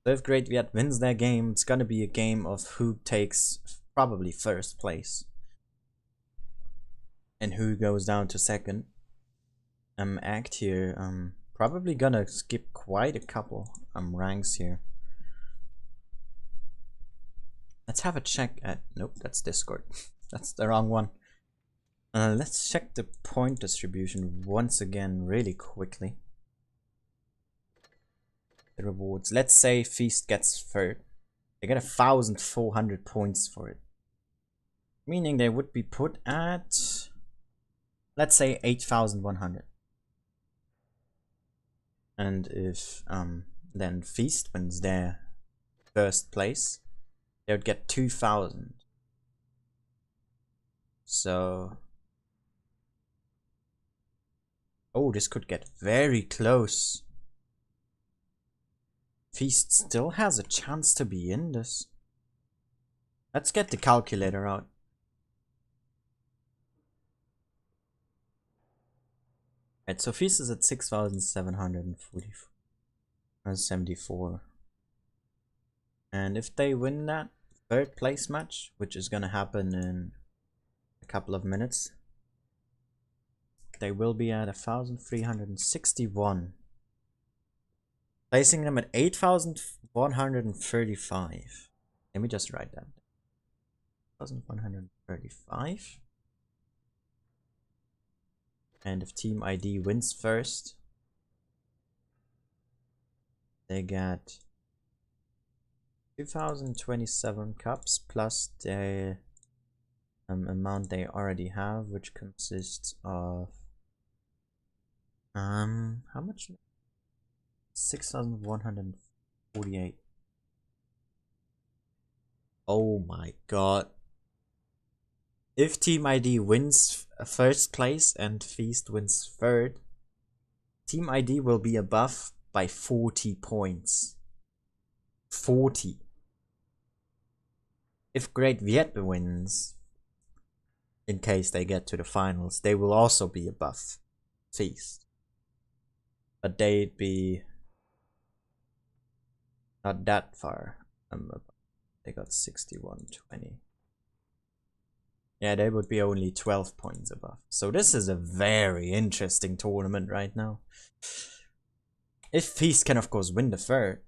So if Great Viet wins their game, it's gonna be a game of who takes probably first place. And who goes down to second. Act here, probably gonna skip quite a couple ranks here. Let's have a check at, nope, that's Discord. That's the wrong one. Let's check the point distribution once again really quickly. The rewards. Let's say Feast gets third. They get 1,400 points for it. Meaning they would be put at, let's say 8,100. And if then Feast wins their first place, they would get 2,000. So, oh, this could get very close. Feast still has a chance to be in this. Let's get the calculator out. Right, so Feast is at 6,774. And if they win that third place match, which is gonna happen in a couple of minutes, they will be at 1,361. Placing them at 8,135. Let me just write that. 1,135. And if Team ID wins first, they get 2,027 cups plus the amount they already have, which consists of how much? 6,148. Oh my god. If Team ID wins first place and Feast wins third, Team ID will be above by 40 points. 40. If Great Viet wins, in case they get to the finals, they will also be above Feast. But they'd be not that far. They got 6120. Yeah, they would be only 12 points above. So this is a very interesting tournament right now. If Feast can of course win the third.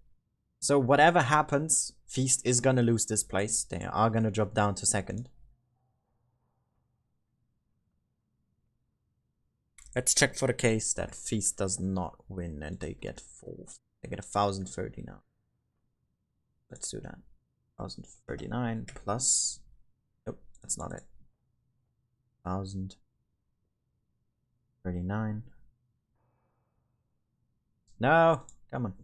So whatever happens, Feast is gonna lose this place. They are gonna drop down to second. Let's check for the case that Feast does not win and they get fourth. They get 1,030 now. Let's do that. 1,039 plus. Nope, that's not it. 1,039. No, come on.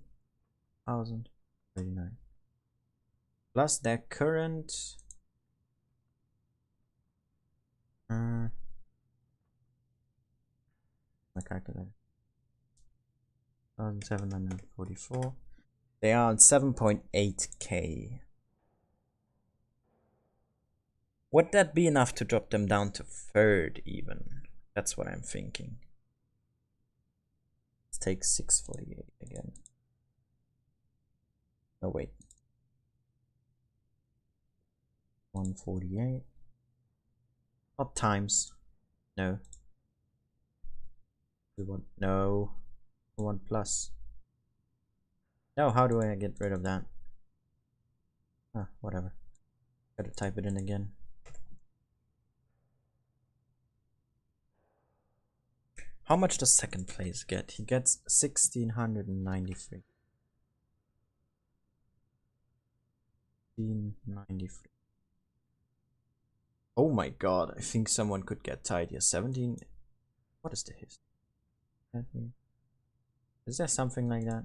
1,039 plus their current. My calculator. 1,744. They are on 7.8k. Would that be enough to drop them down to third even? That's what I'm thinking. Let's take 648 again. Oh wait. 148. Not times. No. We want no. We want plus. No, how do I get rid of that? Ah, whatever. Gotta type it in again. How much does second place get? He gets 1,693. 1,693. Oh my god, I think someone could get tied here. 17. What is the history? Is there something like that?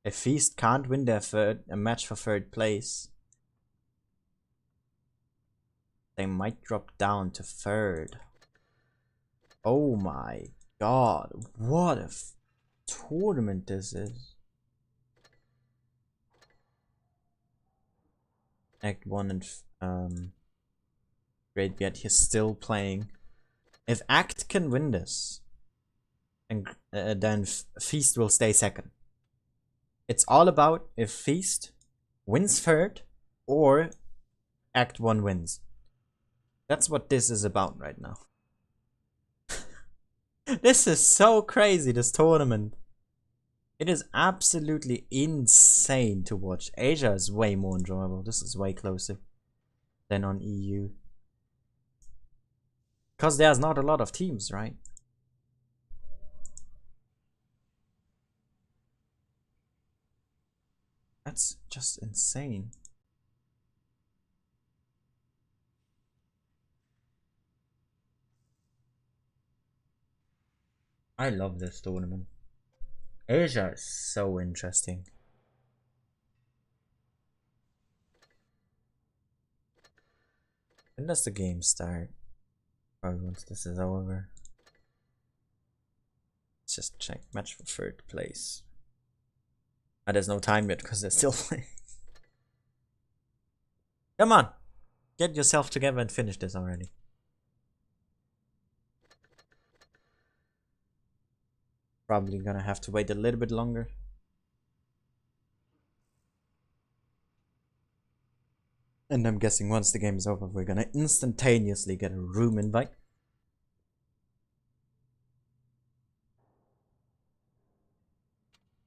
If Feast can't win their a match for third place, they might drop down to third. Oh my god, what a tournament this is. Act 1 and Great Viet, he's still playing. If Act can win this, and then Feast will stay second. It's all about if Feast wins third or Act 1 wins. That's what this is about right now. This is so crazy, this tournament. It is absolutely insane to watch. Asia is way more enjoyable. This is way closer than on EU. Because there's not a lot of teams, right? That's just insane. I love this tournament. Asia is so interesting. When does the game start? Probably once this is over. Let's just check. Match for third place. Ah, there's no time yet because they're still playing. Come on! Get yourself together and finish this already. Probably gonna have to wait a little bit longer. And I'm guessing once the game is over, we're gonna instantaneously get a room invite.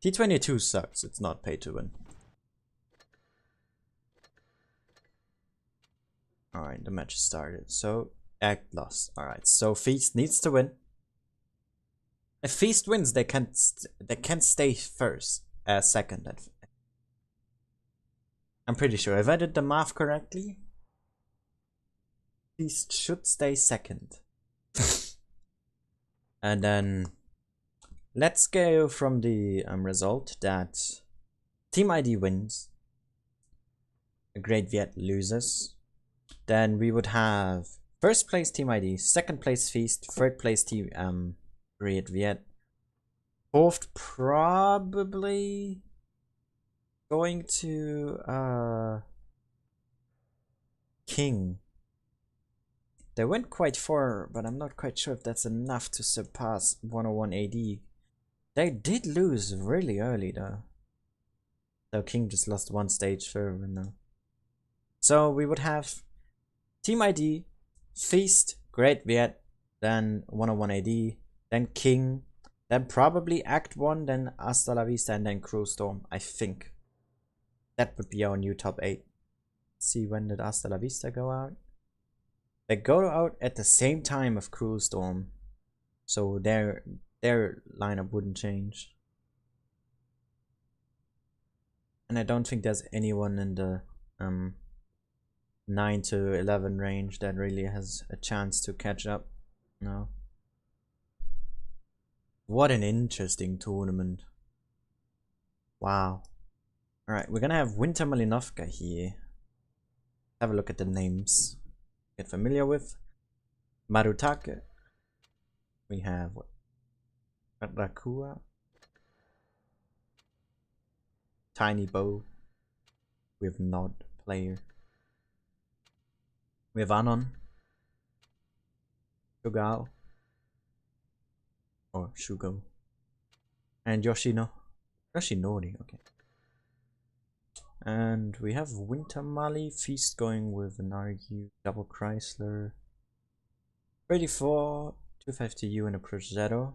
T22 sucks, it's not pay to win. Alright, the match started. So, Act lost. Alright, so Feast needs to win. If Feast wins, they can't stay first, second. I'm pretty sure. If I did the math correctly, Feast should stay second. And then let's go from the result that Team ID wins, Great Viet loses. Then we would have first place Team ID, second place Feast, third place Team Great Viet, fourth probably going to King. They went quite far, but I'm not quite sure if that's enough to surpass 101 AD. They did lose really early though. So King just lost one stage further now. So we would have Team ID, Feast, Great Viet, then 101 AD, then King, then probably Act 1, then Hasta La Vista, and then Cruel Storm, I think. That would be our new top 8. Let's see, when did Hasta La Vista go out? They go out at the same time of Cruel Storm. So their lineup wouldn't change. And I don't think there's anyone in the 9 to 11 range that really has a chance to catch up. No. What an interesting tournament. Wow. Alright, we're gonna have Winter Malinovka here. Have a look at the names. Get familiar with. Marutake. We have what? Rakua. Tiny Bow. We have Nod player. We have Anon. Shugao. Or Shugo. And Yoshino. Yoshinori, okay. And we have Winter Mali, Feast going with an RU, Double Chrysler, 34, 250U and a Progetto.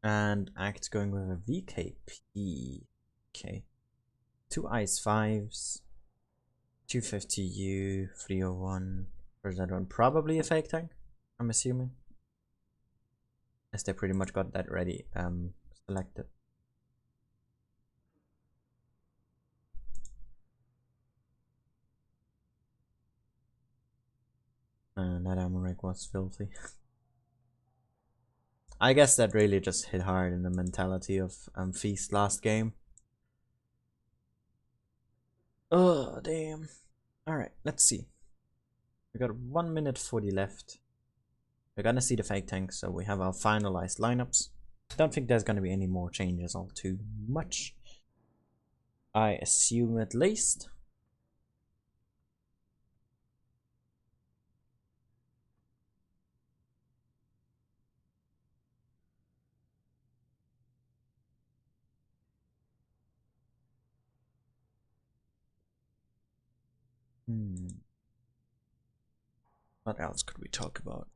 And Act going with a VKP. Okay. 2 Ice 5s, 250U, 301, Progetto, and probably a fake tank, I'm assuming. As they pretty much got that ready, selected. That ammo rig was filthy. I guess that really just hit hard in the mentality of Feast last game. Oh, damn. Alright, let's see. We got 1 minute 40 left. We're gonna see the fake tanks, so we have our finalized lineups. Don't think there's gonna be any more changes all too much. I assume at least. What else could we talk about?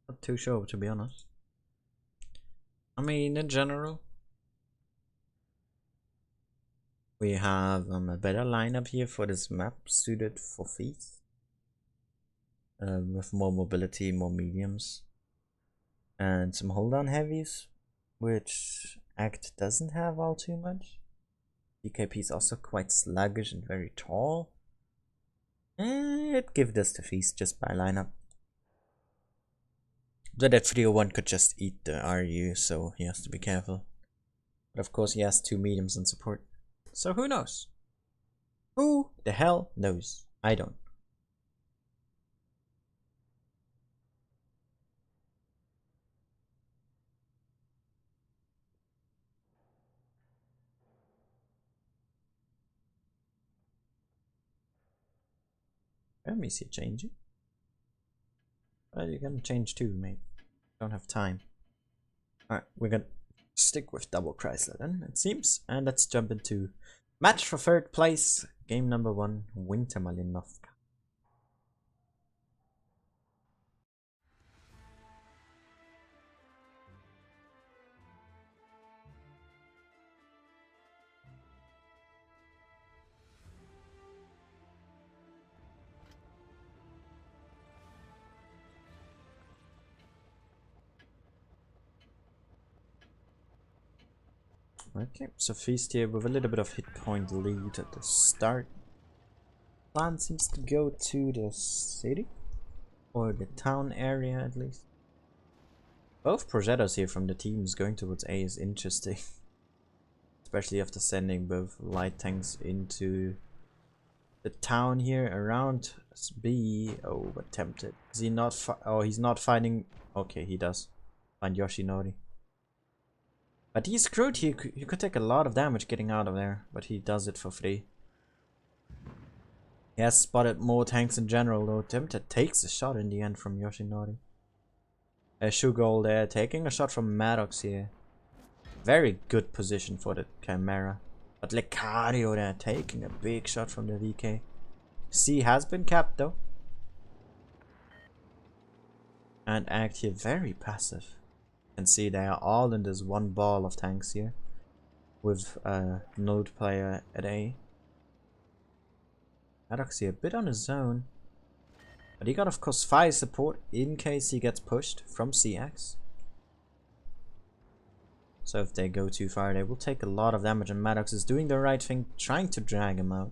Not too sure, to be honest. I mean, in general, we have a better lineup here for this map, suited for Feast. With more mobility, more mediums, and some hold on heavies, which Act doesn't have all too much. DKP is also quite sluggish and very tall. I'd give this to Feast just by lineup. But that 301 could just eat the RU, so he has to be careful. But of course he has 2 mediums in support. So who knows? Who the hell knows? I don't. Let me see changing. Well, you can change too, mate. Don't have time. Alright, we're gonna stick with double Chrysler then, it seems. And let's jump into match for 3rd place. Game number 1, Winter Malinovka. Okay, so Feast here with a little bit of hit point lead at the start. Plan seems to go to the city, or the town area at least. Both projettos here from the teams going towards A is interesting. Especially after sending both light tanks into the town here around B. Oh, but tempted. Is he not oh, he's not finding... Okay, he does find Yoshinori. But he's screwed. He could take a lot of damage getting out of there, but he does it for free. He has spotted more tanks in general, though. Tempted takes a shot in the end from Yoshinori. Shugol there taking a shot from Maddox here. Very good position for the Chimera. But Lecario there taking a big shot from the VK. C has been capped though. And Act here very passive. You can see they are all in this one ball of tanks here. With a node player at A. Maddox here a bit on his own. But he got of course fire support in case he gets pushed from CX. So if they go too far they will take a lot of damage, and Maddox is doing the right thing, trying to drag him out.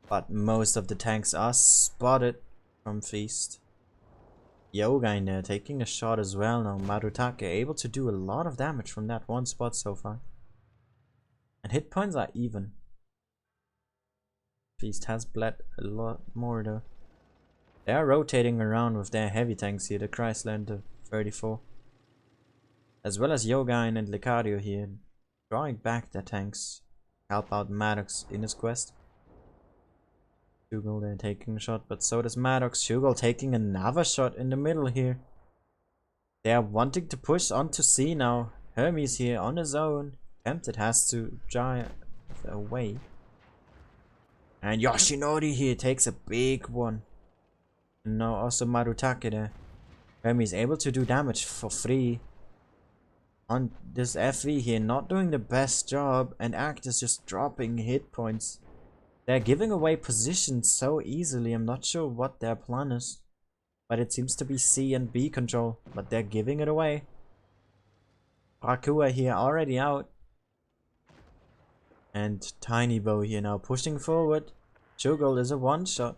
But most of the tanks are spotted from Feast. Yoga in there taking a shot as well now. Marutake able to do a lot of damage from that one spot so far. And hit points are even. Feast has bled a lot more though. They are rotating around with their heavy tanks here, the Chrysler and the 34. As well as Yogain and Lecario here, drawing back their tanks. Help out Maddox in his quest. Shugol there taking a shot, but so does Maddox. Shugol taking another shot in the middle here. They are wanting to push onto C now. Hermes here on his own. Tempted has to drive away. And Yoshinori here takes a big one. And now also Marutake there. Hermes able to do damage for free. On this FV here, not doing the best job, and Act is just dropping hit points. They're giving away positions so easily. I'm not sure what their plan is, but it seems to be C and B control, but they're giving it away. Pakua here already out, and Tiny Bow here now pushing forward. Shugol is a one shot,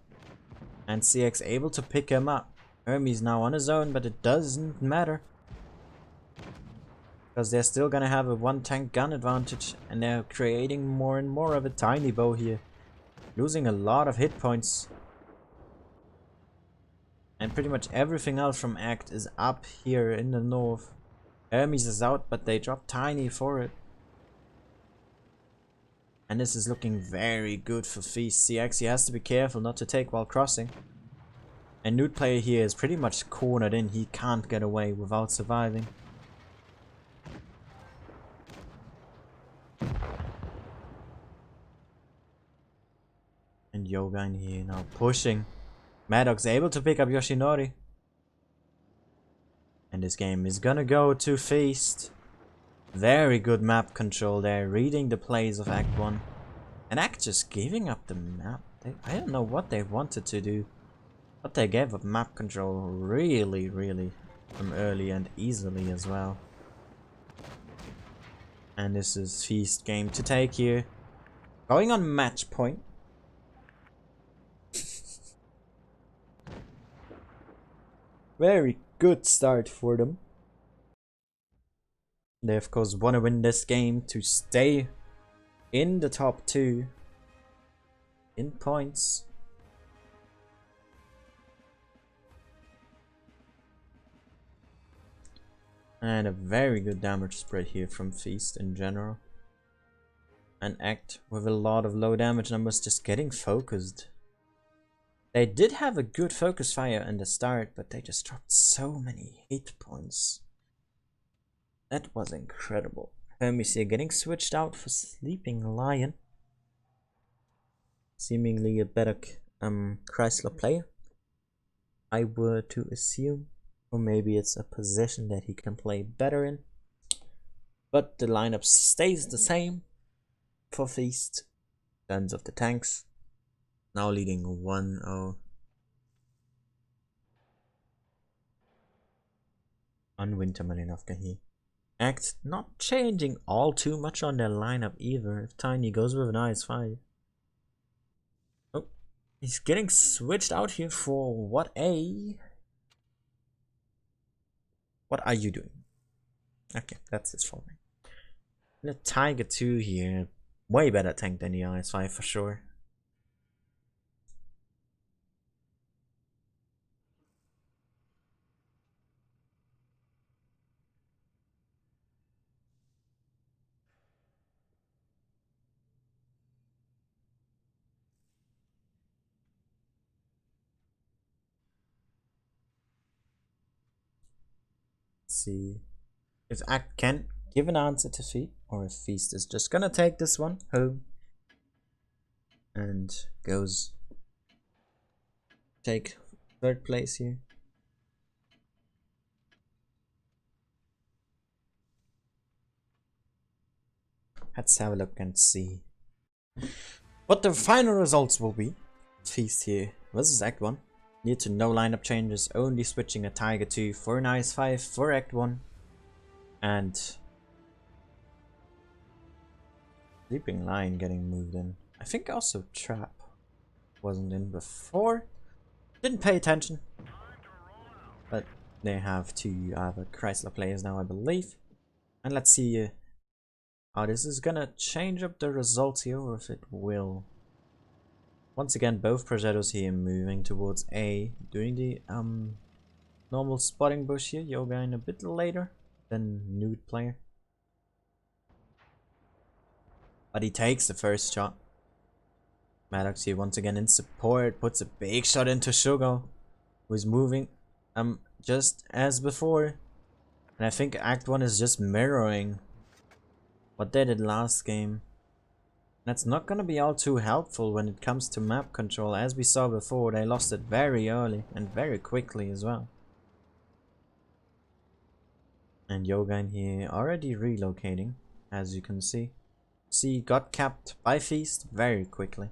and CX able to pick him up. Hermes now on his own, but it doesn't matter. Because they're still gonna have a one tank gun advantage, and they're creating more and more of a Tiny Bow here. Losing a lot of hit points. And pretty much everything else from Act is up here in the north. Hermes is out, but they drop Tiny for it. And this is looking very good for Feast. CX, he has to be careful not to take while crossing. And Nude player here is pretty much cornered in. He can't get away without surviving. And Yoga in here now pushing. Maddox able to pick up Yoshinori. And this game is gonna go to Feast. Very good map control there, reading the plays of Act 1. And Act just giving up the map. I don't know what they wanted to do. But they gave up map control really from early and easily as well. And this is Feast game to take here. Going on match point. Very good start for them. They of course want to win this game to stay in the top 2 in points. And a very good damage spread here from Feast in general. And Act with a lot of low damage numbers just getting focused. They did have a good focus fire in the start, but they just dropped so many hit points. That was incredible. Hermes here getting switched out for Sleeping Lion. Seemingly a better Chrysler player, I were to assume. Or maybe it's a position that he can play better in. But the lineup stays the same for Feast. Tons of the tanks. Now leading 1-0. On Winter Malinovka here. Act not changing all too much on their lineup either. If Tiny goes with an IS-5. Oh, he's getting switched out here for what a... What are you doing? Okay, that's his fault. The Tiger 2 here. Way better tank than the IS-5 for sure. See if Act can give an answer to Feast, or if Feast is just gonna take this one home and goes take 3rd place here. Let's have a look and see what the final results will be. Feast here versus Act 1. Need to no lineup changes, only switching a Tiger 2 for an IS-5 for Act 1. And Sleeping Lion getting moved in. I think also Trap wasn't in before. Didn't pay attention. But they have 2 other Chrysler players now, I believe. And let's see how this is gonna change up the results here, or if it will. Once again, both Progettos here moving towards A, doing the normal spotting bush here. Yoga in a bit later than Nude player. But he takes the first shot. Maddox here once again in support, puts a big shot into Sugar, who's moving just as before. And I think Act 1 is just mirroring what they did last game. That's not gonna be all too helpful when it comes to map control. As we saw before, they lost it very early and very quickly as well. And Yoga in here already relocating, as you can see. See, got capped by Feast very quickly.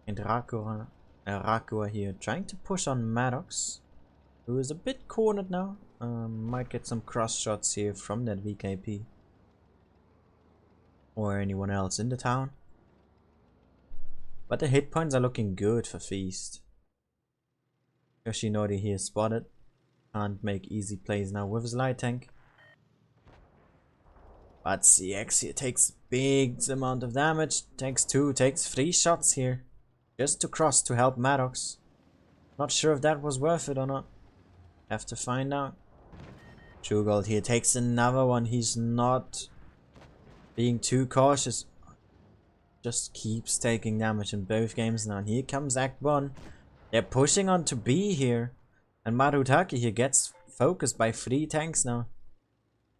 And Rakua here trying to push on Maddox, who is a bit cornered now. Might get some cross shots here from that VKP. Or anyone else in the town. But the hit points are looking good for Feast. Yoshinori here spotted. Can't make easy plays now with his light tank. But CX here takes big amount of damage. Takes 2, takes 3 shots here. Just to cross to help Maddox. Not sure if that was worth it or not. Have to find out. Trugold here takes another one. He's not being too cautious. Just keeps taking damage in both games now. And here comes Act 1. They're pushing on to B here. And Marutaki here gets focused by 3 tanks now.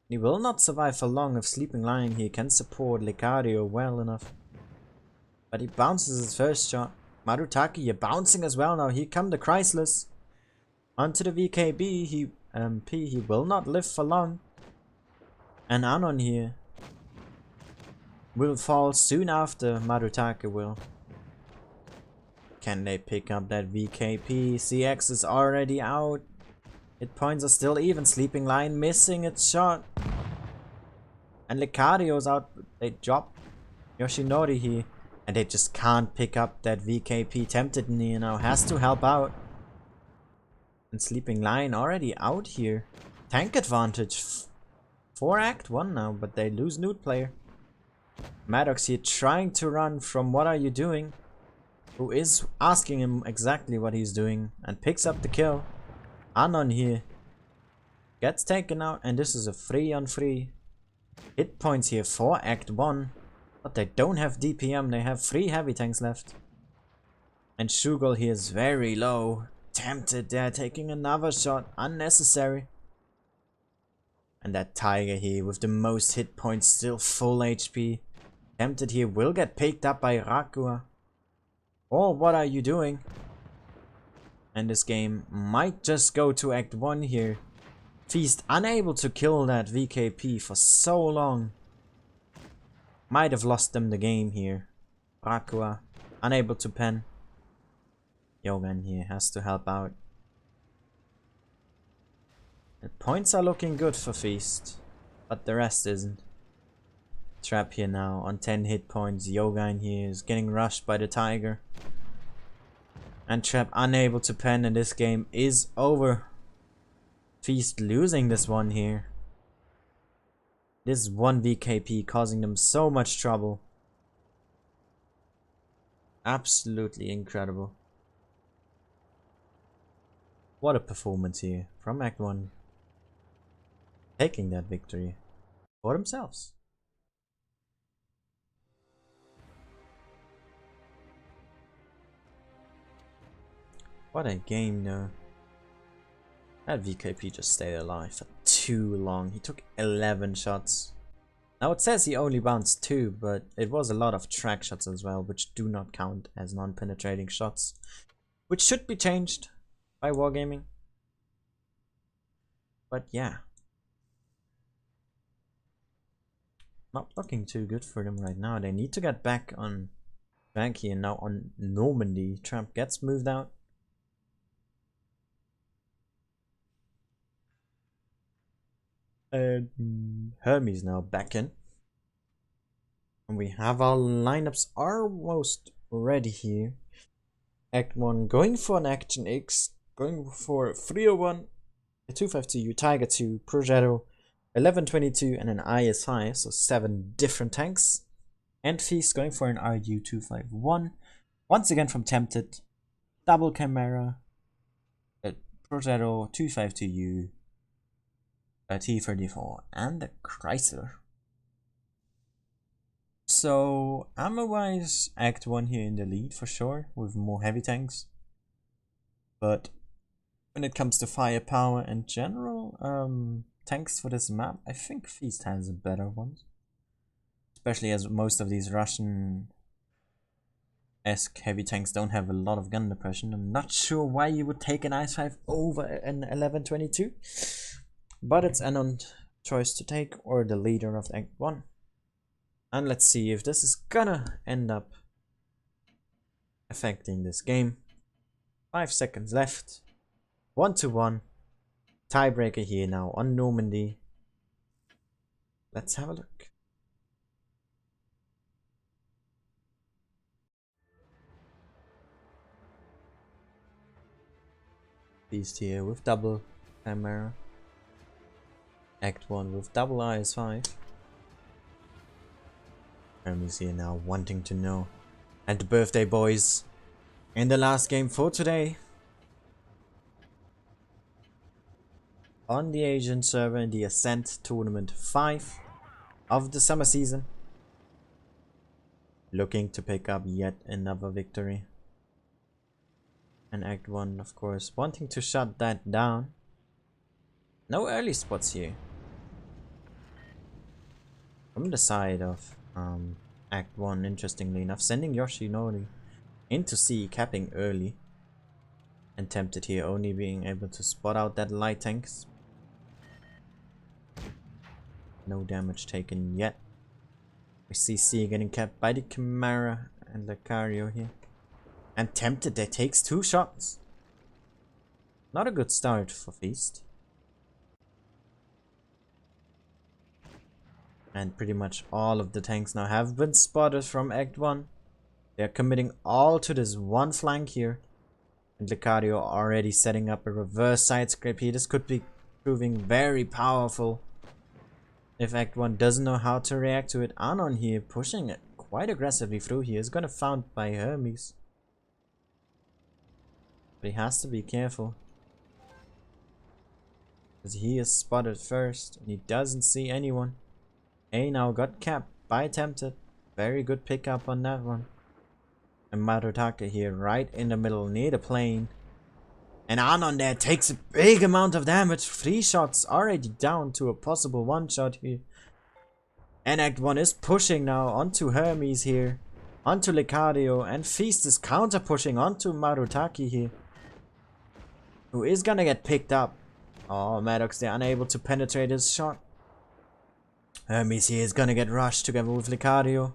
He will not survive for long if Sleeping Lion here can support Licario well enough. But he bounces his first shot. Marutaki here bouncing as well now. Here come the Chryslers. Onto the VKB. He will not live for long. And Anon here will fall soon after Marutaki will. Can they pick up that VKP? CX is already out. Hit points are still even. Sleeping Lion missing its shot. And Licario's out. They drop Yoshinori here. And they just can't pick up that VKP. Tempted Nia now has to help out. And Sleeping Lion already out here. Tank advantage for Act 1 now, but they lose Nude player. Maddox here trying to run from what are you doing? Who is asking him exactly what he's doing and picks up the kill. Anon here gets taken out, and this is a 3-on-3 hit points here for Act 1. But they don't have DPM, they have 3 heavy tanks left. And Shugol here is very low. Tempted there, taking another shot, unnecessary. And that Tiger here with the most hit points, still full HP. Tempted here will get picked up by Rakua. Oh, what are you doing? And this game might just go to Act 1 here. Feast unable to kill that VKP for so long. Might have lost them the game here. Rakua unable to pen. Yogan here has to help out. The points are looking good for Feast, but the rest isn't. Trap here now on 10 hit points. Yogan here is getting rushed by the Tiger. And Trap unable to pen, and this game is over. Feast losing this one here. This one VKP causing them so much trouble. Absolutely incredible. What a performance here from Act 1. Taking that victory for themselves. What a game though. That VKP just stayed alive for too long. He took 11 shots. Now it says he only bounced 2, but it was a lot of track shots as well, which do not count as non-penetrating shots. Which should be changed by Wargaming. But yeah. Not looking too good for them right now. They need to get back on track here. Now on Normandy, Trump gets moved out. Hermes now back in. And we have our lineups almost ready here. Act 1 going for an Action X, going for 301, a 252, Tiger 2, Progetto, 1122 and an IS5, so 7 different tanks. And Feast going for an RU251, once again from Tempted, double Chimera, a Progetto 252U, a T-34 and a Chrysler. So ammo wise, Act 1 here in the lead for sure, with more heavy tanks. But when it comes to firepower and general tanks for this map, I think Feast has a better ones. Especially as most of these Russian-esque heavy tanks don't have a lot of gun depression. I'm not sure why you would take an IS-5 over an 1122. But it's an choice to take, or the leader of Act 1. And let's see if this is gonna end up affecting this game. 5 seconds left. 1-1. Tiebreaker here now on Normandy. Let's have a look. Beast here with double Chimera. Act 1 with double IS-5. Hermes here now wanting to know. And the birthday boys in the last game for today. On the Asian server in the Ascent Tournament 5 of the summer season. Looking to pick up yet another victory. And Act 1 of course wanting to shut that down. No early spots here. From the side of Act 1, interestingly enough, sending Yoshinori into C, capping early. And Tempted here only being able to spot out that light tanks. No damage taken yet. We see C getting capped by the Chimera and Lucario here. And Tempted that takes 2 shots. Not a good start for Feast. And pretty much all of the tanks now have been spotted from Act 1. They're committing all to this one flank here. And Lucario already setting up a reverse side scrape here. This could be proving very powerful If Act 1 doesn't know how to react to it, Anon here pushing it quite aggressively through here is gonna found by Hermes. But he has to be careful. Because he is spotted first and he doesn't see anyone. A now got capped by Tempted. Very good pickup on that one. And Marutaka here right in the middle near the plane. And Anon there takes a big amount of damage. 3 shots already down to a possible 1 shot here. And Act 1 is pushing now onto Hermes here. Onto Licario. And Feast is counter pushing onto Marutaki here. Who is gonna get picked up. Oh, Maddox, they're unable to penetrate his shot. Hermes here is gonna get rushed together with Licario.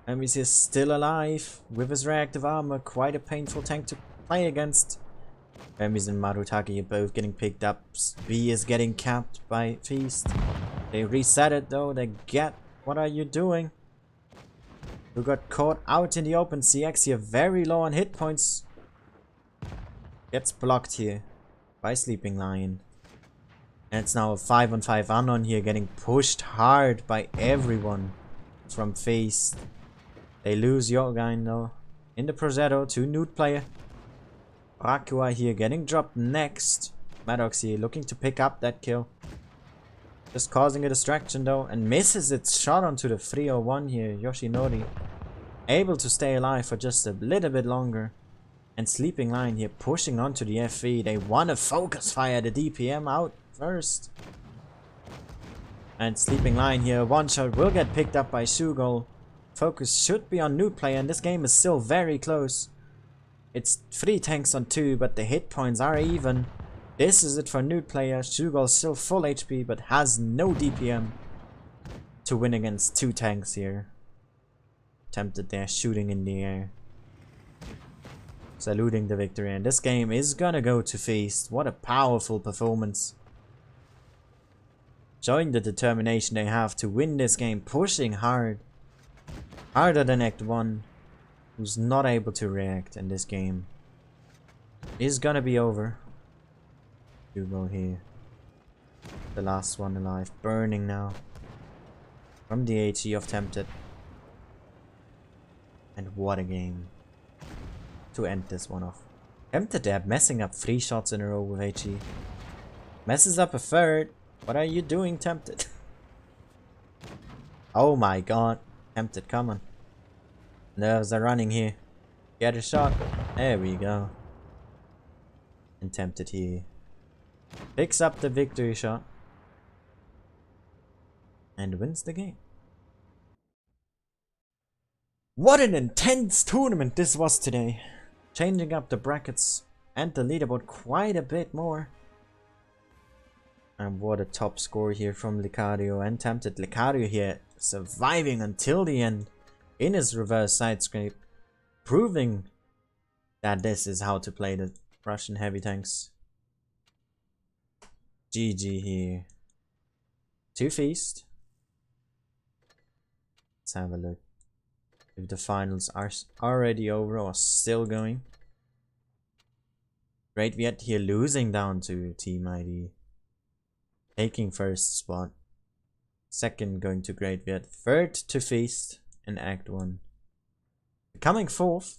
Hermes is still alive with his reactive armor. Quite a painful tank to play against. Hermes and Marutaki are both getting picked up. B is getting capped by Feast. They reset it though. They get. What are you doing? You got caught out in the open. CX here very low on hit points. Gets blocked here by Sleeping Lion. And it's now a 5-on-5 Anon here getting pushed hard by everyone from Feast. They lose Yogain though. In the Prozetto to Nude player. Rakua here getting dropped next. Maddox here looking to pick up that kill. Just causing a distraction though. And misses its shot onto the 301 here. Yoshinori able to stay alive for just a little bit longer. And Sleeping Lion here pushing onto the FV. They want to focus fire the DPM out first. And Sleeping Lion here, 1 shot will get picked up by Shugol. Focus should be on Nude player and this game is still very close. It's 3 tanks on 2 but the hit points are even. This is it for Nude player. Shugol still full HP but has no DPM to win against 2 tanks here. Tempted there, shooting in the air. Saluting the victory, and this game is gonna go to Feast. What a powerful performance. Showing the determination they have to win this game, pushing hard. Harder than Act 1, who's not able to react in this game. Is gonna be over. Hugo here. The last one alive, burning now. From the HE of Tempted. And what a game. To end this one off. Tempted there, messing up 3 shots in a row with HE. Messes up a 3rd. What are you doing, Tempted? Oh my god. Tempted, come on. Nerves are running here. Get a shot. There we go. And Tempted here. Picks up the victory shot. And wins the game. What an intense tournament this was today. Changing up the brackets and the leaderboard quite a bit more. And what a top score here from Licario and Tempted. Licario here surviving until the end in his reverse side scrape. Proving that this is how to play the Russian heavy tanks. GG here. To Feast. Let's have a look. If the finals are already over or still going. Great Viet here losing down to Team ID. Taking 1st spot. 2nd going to Great Viet. 3rd to Feast in Act 1. Coming 4th.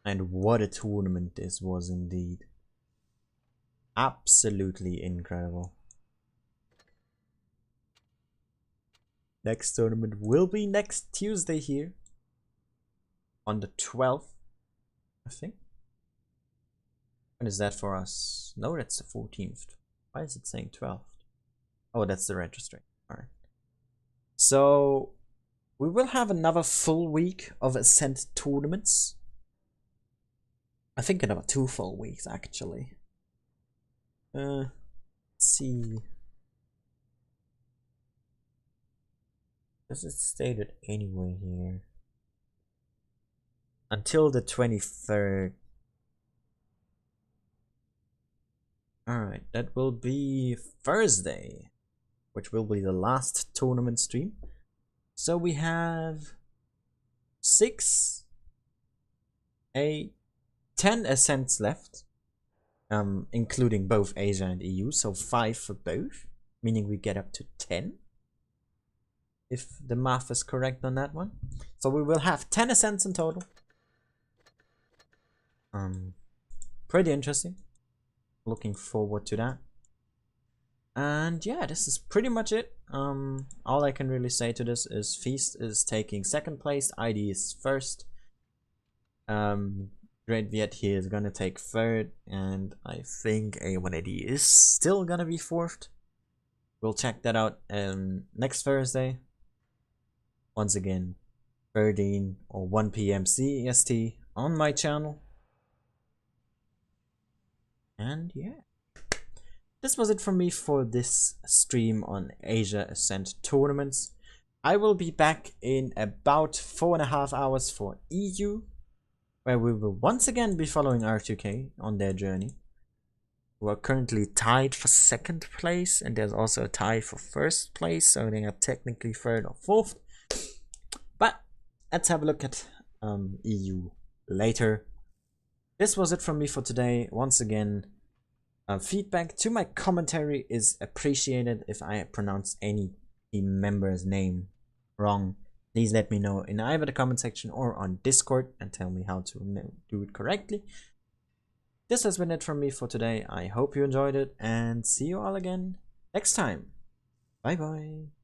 And what a tournament this was indeed. Absolutely incredible. Next tournament will be next Tuesday here. On the 12th, I think. When is that for us? No, that's the 14th. Why is it saying 12th? Oh, that's the registry. Alright. So, we will have another full week of Ascent tournaments. I think another 2 full weeks, actually. Let's see. Does it state it anyway here? Until the 23rd. Alright, that will be Thursday, which will be the last tournament stream. So we have 6, 8, 10 Ascents left, including both Asia and EU, so 5 for both. meaning we get up to 10, if the math is correct on that one. So we will have 10 ascents in total. Pretty interesting. Looking forward to that. And yeah, this is pretty much it. All I can really say to this is Feast is taking 2nd place, ID is 1st. Great Viet here is gonna take 3rd, and I think A180 is still gonna be 4th. We'll check that out next Thursday. Once again, 13 or 1 PM CEST on my channel. And yeah, this was it from me for this stream on Asia Ascent tournaments. I will be back in about 4.5 hours for EU, where we will once again be following R2K on their journey. We are currently tied for 2nd place, and there's also a tie for 1st place, so they are technically 3rd or 4th. But let's have a look at EU later. This was it from me for today. Once again, feedback to my commentary is appreciated. If I pronounce any team member's name wrong, please let me know in either the comment section or on Discord and tell me how to do it correctly. This has been it from me for today. I hope you enjoyed it, and see you all again next time. Bye bye.